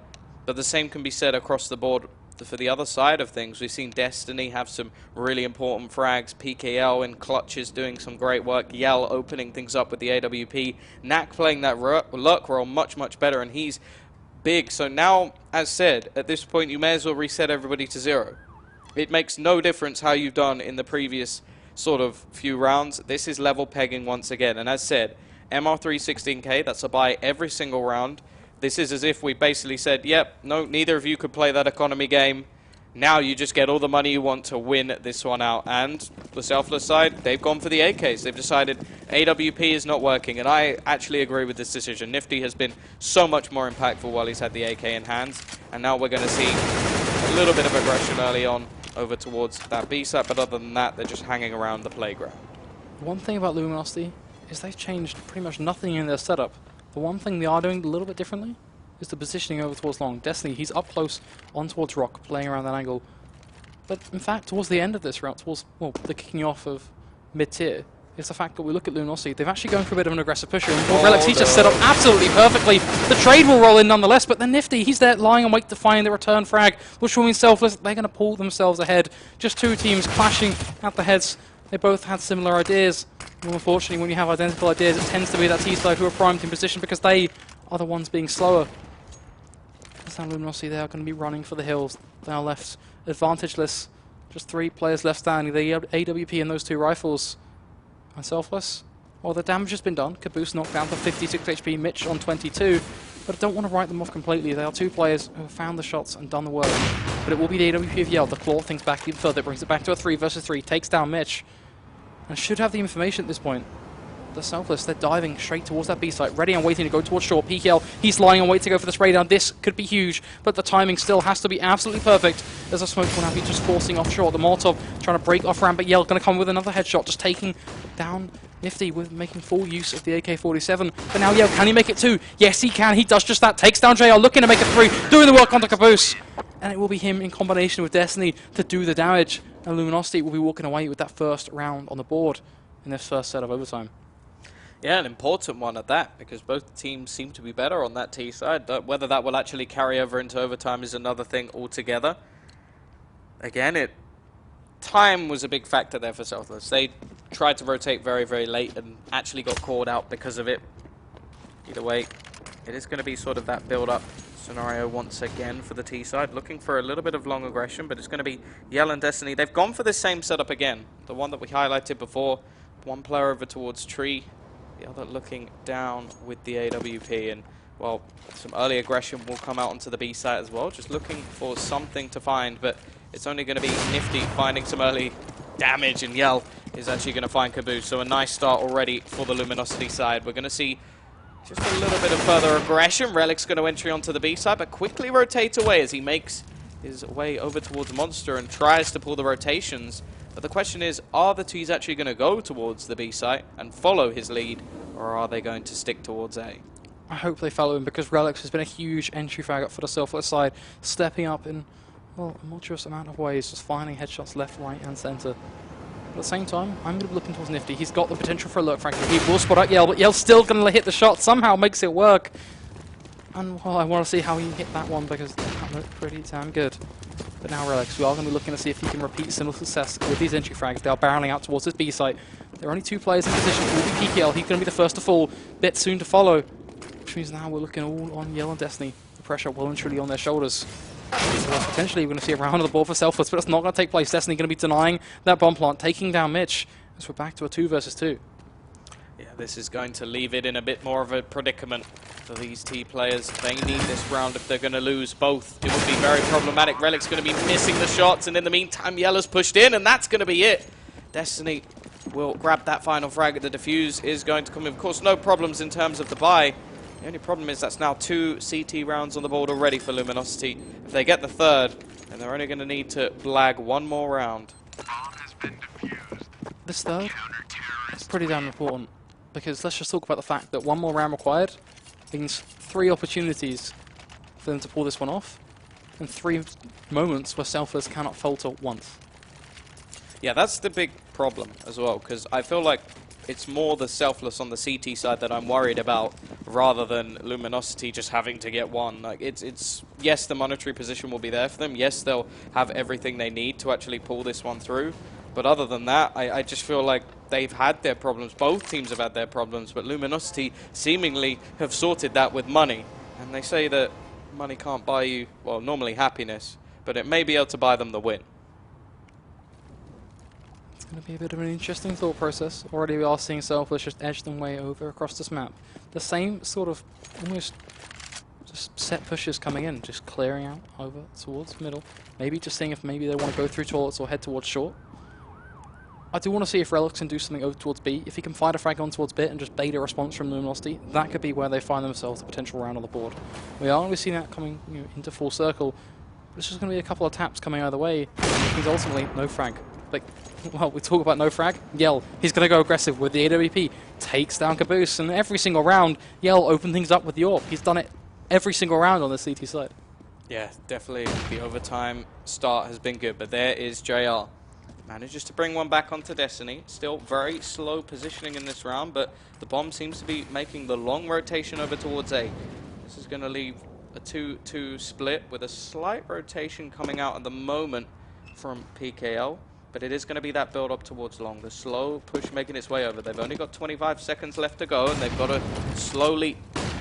[SPEAKER 3] But the same can be said across the board for the other side of things. We've seen Destiny have some really important frags, PKL in clutches doing some great work, Yell opening things up with the AWP, Knack playing that lurk role much, much better, and he's big. So now, as said, at this point you may as well reset everybody to 0. It makes no difference how you've done in the previous sort of few rounds. This is level pegging once again. And as said, MR3 16k, that's a buy every single round. This is as if we basically said, yep, no, neither of you could play that economy game. Now you just get all the money you want to win this one out. And the Selfless side, they've gone for the AKs. They've decided AWP is not working. And I actually agree with this decision. Nifty has been so much more impactful while he's had the AK in hands. And now we're going to see a little bit of aggression early on over towards that B side. But other than that, they're just hanging around the playground.
[SPEAKER 4] One thing about Luminosity is they've changed pretty much nothing in their setup. The one thing they are doing a little bit differently is the positioning over towards long. Destiny, he's up close on towards Rock, playing around that angle. But in fact, towards the end of this round, towards, well, the kicking off of mid-tier, is the fact that we look at Luminosity, they've actually gone for a bit of an aggressive push here. And Relics, he's just set up absolutely perfectly. The trade will roll in nonetheless, but they're nifty. He's there lying in wait to find the return frag, which will mean Selfless, they're going to pull themselves ahead. Just two teams clashing at the heads. They both had similar ideas. Well, unfortunately, when you have identical ideas, it tends to be that T-side who are primed in position because they are the ones being slower. As now Luminosity, they are going to be running for the hills. They are left advantageless. Just 3 players left standing. The AWP and those 2 rifles. And Selfless, well, the damage has been done. Caboose knocked down to 56 HP, Mitch on 22. But I don't want to write them off completely. They are 2 players who have found the shots and done the work. But it will be the AWP of Yell to claw things back even further. It brings it back to a 3 versus 3. Takes down Mitch. And should have the information at this point. The Selfless, they're diving straight towards that B site, ready and waiting to go towards short. PKL, he's lying and waiting to go for the spray down. This could be huge, but the timing still has to be absolutely perfect. As a smoke will now be just forcing offshore. The Molotov trying to break off ramp, but Yell going to come with another headshot, just taking down Nifty with making full use of the AK-47. But now Yell, can he make it 2? Yes, he can. He does just that. Takes down JR, looking to make it 3, doing the work onto Caboose. And it will be him in combination with Destiny to do the damage. And Luminosity will be walking away with that first round on the board in this first set of overtime.
[SPEAKER 3] Yeah, an important one at that, because both teams seem to be better on that T side. Whether that will actually carry over into overtime is another thing altogether. Again, time was a big factor there for Selfless. They tried to rotate very, very late and actually got called out because of it. Either way, it is going to be sort of that build-up scenario once again for the T side. Looking for a little bit of long aggression, but it's going to be Yell and Destiny. They've gone for the same setup again. The one that we highlighted before. One player over towards Tree. The other looking down with the AWP, and well, some early aggression will come out onto the B site as well. Just looking for something to find, but it's only going to be Nifty finding some early damage, and Yell is actually going to find Caboose. So a nice start already for the Luminosity side. We're going to see just a little bit of further aggression. Relic's going to entry onto the B side, but quickly rotates away as he makes his way over towards Monster and tries to pull the rotations. But the question is, are the T's actually going to go towards the B site and follow his lead, or are they going to stick towards A?
[SPEAKER 4] I hope they follow him, because Relics has been a huge entry faggot for the Selfless side, stepping up in, well, a multiple amount of ways, just finding headshots left, right, and center. But at the same time, I'm going to be looking towards Nifty. He's got the potential for a lurk, frankly. He will spot out Yell, but Yell's still going to hit the shot, somehow makes it work. And, well, I want to see how he hit that one, because that looked pretty damn good. But now Relics, we are going to be looking to see if he can repeat similar success with these entry frags. They are barreling out towards this B site. There are only 2 players in position. It will be PKL. He's going to be the first to fall. Bit soon to follow. Which means now we're looking all on Yell and Destiny. The pressure well and truly on their shoulders. So potentially we're going to see a round on the board for Selfless, but it's not going to take place. Destiny going to be denying that bomb plant, taking down Mitch. As we're back to a 2 versus 2.
[SPEAKER 3] Yeah, this is going to leave it in a bit more of a predicament for these T players. They need this round if they're going to lose both. It would be very problematic. Relic's going to be missing the shots, and in the meantime, Yellow's pushed in, and that's going to be it. Destiny will grab that final frag. The defuse is going to come in. Of course, no problems in terms of the buy. The only problem is that's now 2 CT rounds on the board already for Luminosity. If they get the 3rd, then they're only going to need to blag 1 more round.
[SPEAKER 4] This 3rd is pretty damn important, because let's just talk about the fact that 1 more round required means 3 opportunities for them to pull this one off, and 3 moments where Selfless cannot falter once.
[SPEAKER 3] Yeah, that's the big problem as well, because I feel like it's more the Selfless on the CT side that I'm worried about, rather than Luminosity just having to get 1. Like, it's yes, the monetary position will be there for them. Yes, they'll have everything they need to actually pull this one through. But other than that, I just feel like they've had their problems. Both teams have had their problems, but Luminosity seemingly have sorted that with money. And they say that money can't buy you, well, normally happiness, but it may be able to buy them the win.
[SPEAKER 4] It's going to be a bit of an interesting thought process. Already we are seeing Selfless just edge them way over across this map. The same sort of almost just set pushes coming in, just clearing out over towards middle. Maybe just seeing if maybe they want to go through toilets or head towards short. I do want to see if Relics can do something over towards B. If he can find a frag on towards bit and just bait a response from Luminosity, that could be where they find themselves a potential round on the board. We are going to see that coming into full circle. There's just going to be a couple of taps coming either way. Because ultimately, no frag. Like, well, we talk about no frag. Yell, he's going to go aggressive with the AWP. Takes down Caboose, and every single round, Yell opened things up with the AWP. He's done it every single round on the CT side.
[SPEAKER 3] Yeah, definitely the overtime start has been good, but there is JR. Manages to bring one back onto Destiny. Still very slow positioning in this round, but the bomb seems to be making the long rotation over towards A. This is going to leave a 2-2 split with a slight rotation coming out at the moment from PKL, but it is going to be that build up towards long. The slow push making its way over. They've only got 25 seconds left to go, and they've got to slowly,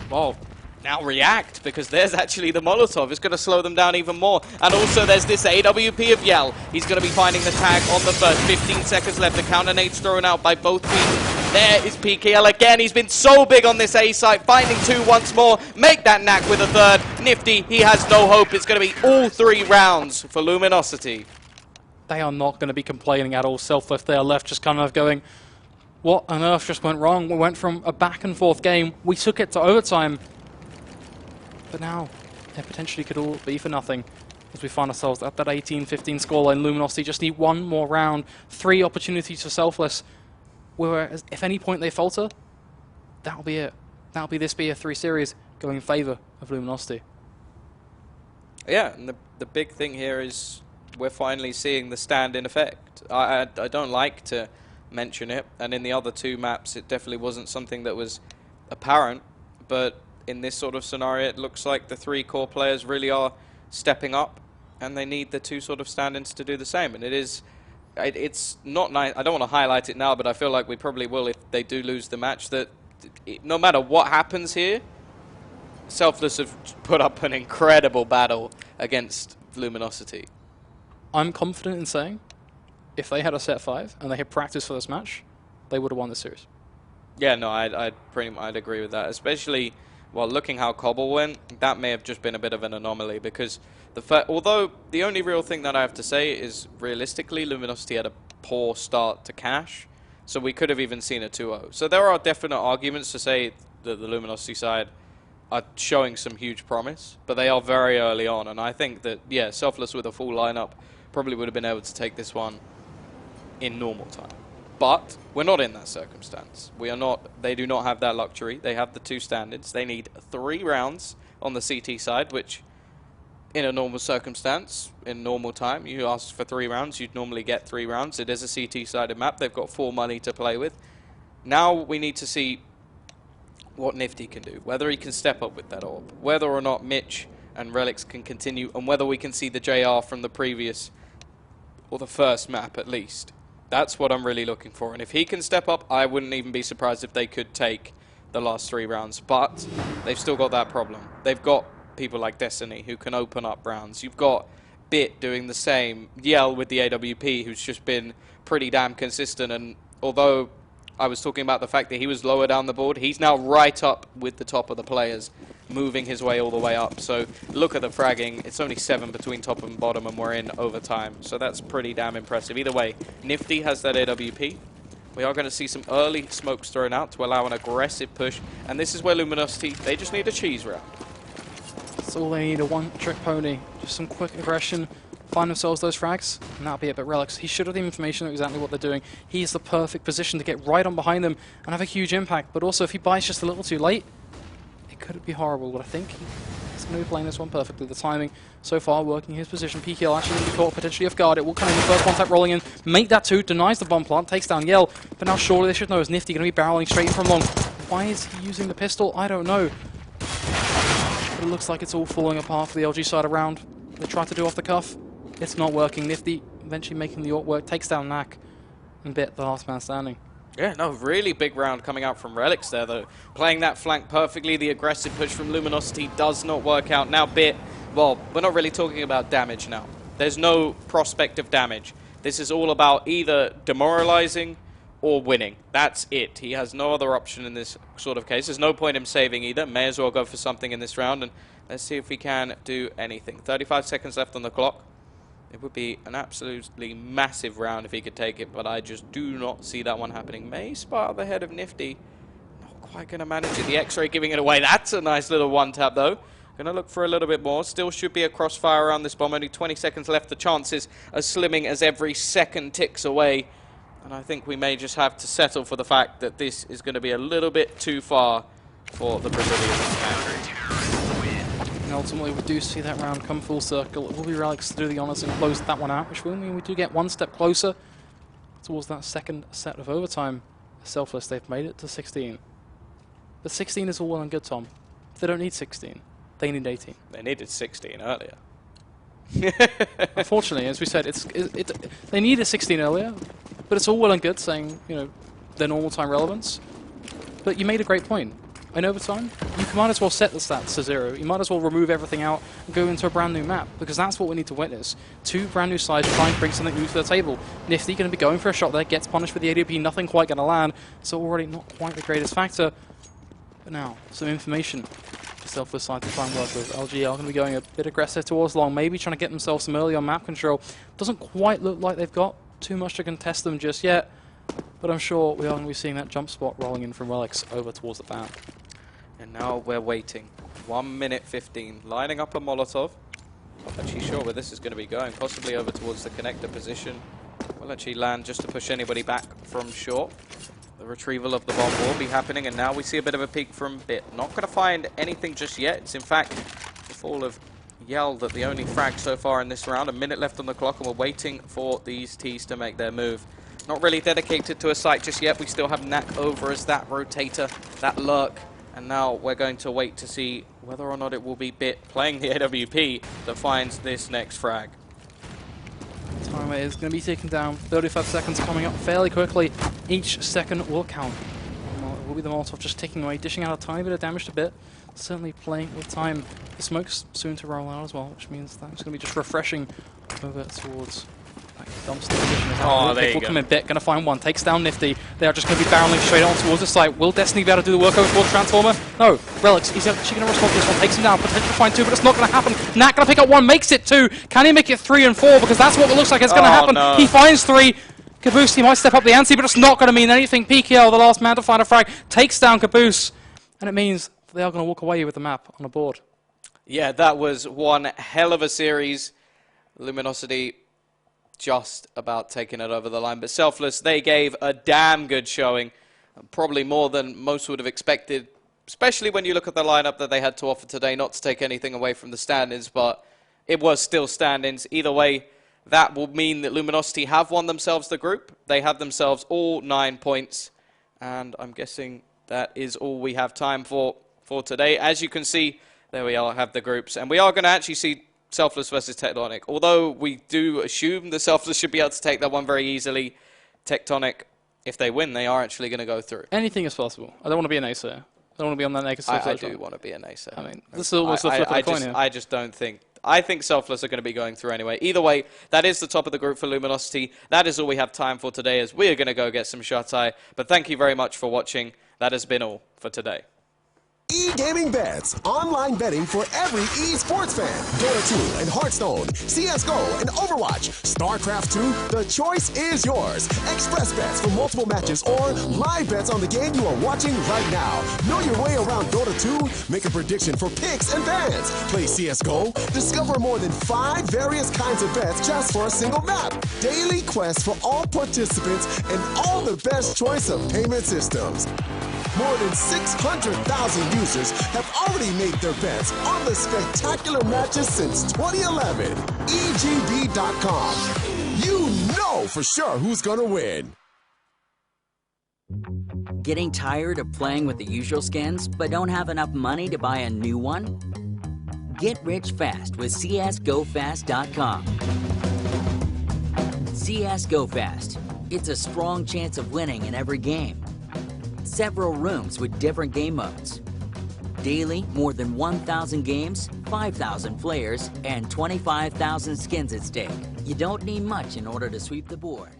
[SPEAKER 3] well, now react, because there's actually the Molotov. It's going to slow them down even more. And also there's this AWP of Yell. He's going to be finding the tag on the first. 15 seconds left. The counter nade's thrown out by both teams. There is PKL again. He's been so big on this A site. Finding 2 once more. Make that knack with a third. Nifty, he has no hope. It's going to be all 3 rounds for Luminosity.
[SPEAKER 4] They are not going to be complaining at all. Selfless, they are left just kind of going, what on earth just went wrong? We went from a back and forth game. We took it to overtime. But now, it potentially could all be for nothing as we find ourselves at that 18-15 scoreline. Luminosity just need one more round, 3 opportunities for Selfless. Whereas, if any point they falter, that'll be it. That'll be this BF3 series going in favor of Luminosity.
[SPEAKER 3] Yeah, and the big thing here is we're finally seeing the stand in effect. I don't like to mention it, and in the other 2 maps, it definitely wasn't something that was apparent, but in this sort of scenario, it looks like the 3 core players really are stepping up, and they need the 2 sort of stand-ins to do the same. And it's not nice. I don't want to highlight it now, but I feel like we probably will if they do lose the match. That no matter what happens here, Selfless have put up an incredible battle against Luminosity.
[SPEAKER 4] I'm confident in saying, if they had a set 5 and they had practice for this match, they would have won the series.
[SPEAKER 3] Yeah, no, I'd agree with that, especially. Well, looking how Cobble went, that may have just been a bit of an anomaly, because although the only real thing that I have to say is realistically Luminosity had a poor start to Cash, so we could have even seen a 2-0. So there are definite arguments to say that the Luminosity side are showing some huge promise, but they are very early on, and I think that, yeah, Selfless with a full lineup probably would have been able to take this one in normal time. But we're not in that circumstance. We are not. They do not have that luxury. They have the 2 standards. They need 3 rounds on the CT side, which in a normal circumstance, in normal time, you ask for 3 rounds, you'd normally get 3 rounds. It is a CT-sided map. They've got 4 money to play with. Now we need to see what Nifty can do, whether he can step up with that orb, whether or not Mitch and Relics can continue, and whether we can see the JR from the previous, or the first map at least. That's what I'm really looking for. And if he can step up, I wouldn't even be surprised if they could take the last 3 rounds. But they've still got that problem. They've got people like Destiny who can open up rounds. You've got Bit doing the same. Yell with the AWP, who's just been pretty damn consistent. And although I was talking about the fact that he was lower down the board, he's now right up with the top of the players, moving his way all the way up. So look at the fragging. It's only 7 between top and bottom, and we're in overtime. So that's pretty damn impressive. Either way, Nifty has that AWP. We are going to see some early smokes thrown out to allow an aggressive push. And this is where Luminosity, they just need a cheese round.
[SPEAKER 4] That's all they need, a one-trick pony. Just some quick aggression, find themselves those frags, and that'll be it. But Relics, he should have the information of exactly what they're doing. He's the perfect position to get right on behind them and have a huge impact. But also, if he buys just a little too late, it could be horrible. But I think he's going to be playing this one perfectly. The timing so far working his position. PKL actually going to be caught potentially off guard. It will come in the first one tap rolling in, make that 2, denies the bomb plant, takes down Yell. But now surely they should know, is Nifty going to be barreling straight from long? Why is he using the pistol? I don't know. But it looks like it's all falling apart for the LG side around. They try to do off the cuff. It's not working. Nifty eventually making the AWP work, takes down Knack, and Bit, the last man standing.
[SPEAKER 3] Yeah, no, really big round coming out from Relics there, though. Playing that flank perfectly. The aggressive push from Luminosity does not work out. Now Bit, well, we're not really talking about damage now. There's no prospect of damage. This is all about either demoralizing or winning. That's it. He has no other option in this sort of case. There's no point in saving either. May as well go for something in this round, and let's see if we can do anything. 35 seconds left on the clock. It would be an absolutely massive round if he could take it, but I just do not see that one happening. May spot the head of Nifty. Not quite going to manage it. The X-ray giving it away. That's a nice little one-tap, though. Going to look for a little bit more. Still should be a crossfire around this bomb. Only 20 seconds left. The chances are slimming as every second ticks away. And I think we may just have to settle for the fact that this is going to be a little bit too far for the Brazilians.
[SPEAKER 4] And ultimately, we do see that round come full circle. It will be Relics to do the honours and close that one out, which will mean we do get one step closer towards that second set of overtime. Selfless, they've made it to 16. But 16 is all well and good, Tom. They don't need 16. They need 18.
[SPEAKER 3] They needed 16 earlier.
[SPEAKER 4] Unfortunately, as we said, they needed 16 earlier, but it's all well and good saying, you know, their normal time relevance. But you made a great point. In overtime, you might as well set the stats to 0. You might as well remove everything out and go into a brand new map, because that's what we need to witness. Two brand new sides trying to bring something new to the table. Nifty going to be going for a shot there, gets punished with the ADP, nothing quite going to land, so already not quite the greatest factor. But now, some information for Selfless side to try and work with. LG are going to be going a bit aggressive towards long, maybe trying to get themselves some early on map control. Doesn't quite look like they've got too much to contest them just yet, but I'm sure we are going to be seeing that jump spot rolling in from Relics over towards the ban.
[SPEAKER 3] And now we're waiting. 1 minute 15. Lining up a Molotov. Not actually sure where this is going to be going. Possibly over towards the connector position. Will actually land just to push anybody back from short. The retrieval of the bomb will be happening, and now we see a bit of a peek from Bit. Not going to find anything just yet. It's in fact, the Fall have yelled that the only frag so far in this round. A minute left on the clock, and we're waiting for these Ts to make their move. Not really dedicated to a site just yet. We still have Knack over as that rotator, that lurk. And now we're going to wait to see whether or not it will be Bit playing the AWP that finds this next frag.
[SPEAKER 4] Timer is going to be taken down. 35 seconds coming up fairly quickly. Each second will count. It will be the Molotov just ticking away, dishing out a tiny bit of damage to Bit. Certainly playing with time. The smoke's soon to roll out as well, which means that's going to be just refreshing over towards that dumpster position.
[SPEAKER 3] Oh, there you
[SPEAKER 4] will
[SPEAKER 3] go.
[SPEAKER 4] come in. Bit going to find one. Takes down Nifty. They are just going to be barreling straight on towards the site. Will Destiny be able to do the work over towards Transformer? No. Relics, he's actually going to respond to this one. Takes him down. Potentially find 2, but it's not going to happen. Knack going to pick up 1. Makes it 2. Can he make it 3 and 4? Because that's what it looks like it's going to happen.
[SPEAKER 3] No.
[SPEAKER 4] He finds 3. Caboose, he might step up the ante, but it's not going to mean anything. PKL, the last man to find a frag, takes down Caboose. And it means they are going to walk away with the map on the board.
[SPEAKER 3] Yeah, that was one hell of a series. Luminosity just about taking it over the line. But Selfless, they gave a damn good showing. Probably more than most would have expected, especially when you look at the lineup that they had to offer today. Not to take anything away from the standings, but it was still standings. Either way, that will mean that Luminosity have won themselves the group. They have themselves all 9 points. And I'm guessing that is all we have time for today. As you can see, there we are, have the groups. And we are going to actually see Selfless versus Tectonic. Although we do assume the Selfless should be able to take that one very easily, Tectonic, if they win, they are actually going to go through.
[SPEAKER 4] Anything is possible. I don't want to be a naysayer. I don't want to be on that negative side.
[SPEAKER 3] I do want to be a naysayer.
[SPEAKER 4] I mean, this is almost a flip of the coin here.
[SPEAKER 3] I just don't think. I think Selfless are going to be going through anyway. Either way, that is the top of the group for Luminosity. That is all we have time for today, as we are going to go get some shut-eye. But thank you very much for watching. That has been all for today.
[SPEAKER 1] E-gaming bets, online betting for every esports fan. Dota 2 and Hearthstone, CSGO and Overwatch, StarCraft 2, the choice is yours. Express bets for multiple matches or live bets on the game you are watching right now. Know your way around Dota 2, make a prediction for picks and bans. Play CSGO, discover more than 5 various kinds of bets just for a single map. Daily quests for all participants and all the best choice of payment systems. More than 600,000 users have already made their bets on the spectacular matches since 2011. EGB.com. You know for sure who's gonna win.
[SPEAKER 2] Getting tired of playing with the usual skins, but don't have enough money to buy a new one? Get rich fast with CSGoFast.com. CSGoFast. It's a strong chance of winning in every game. Several rooms with different game modes. Daily, more than 1,000 games, 5,000 players, and 25,000 skins at stake. You don't need much in order to sweep the board.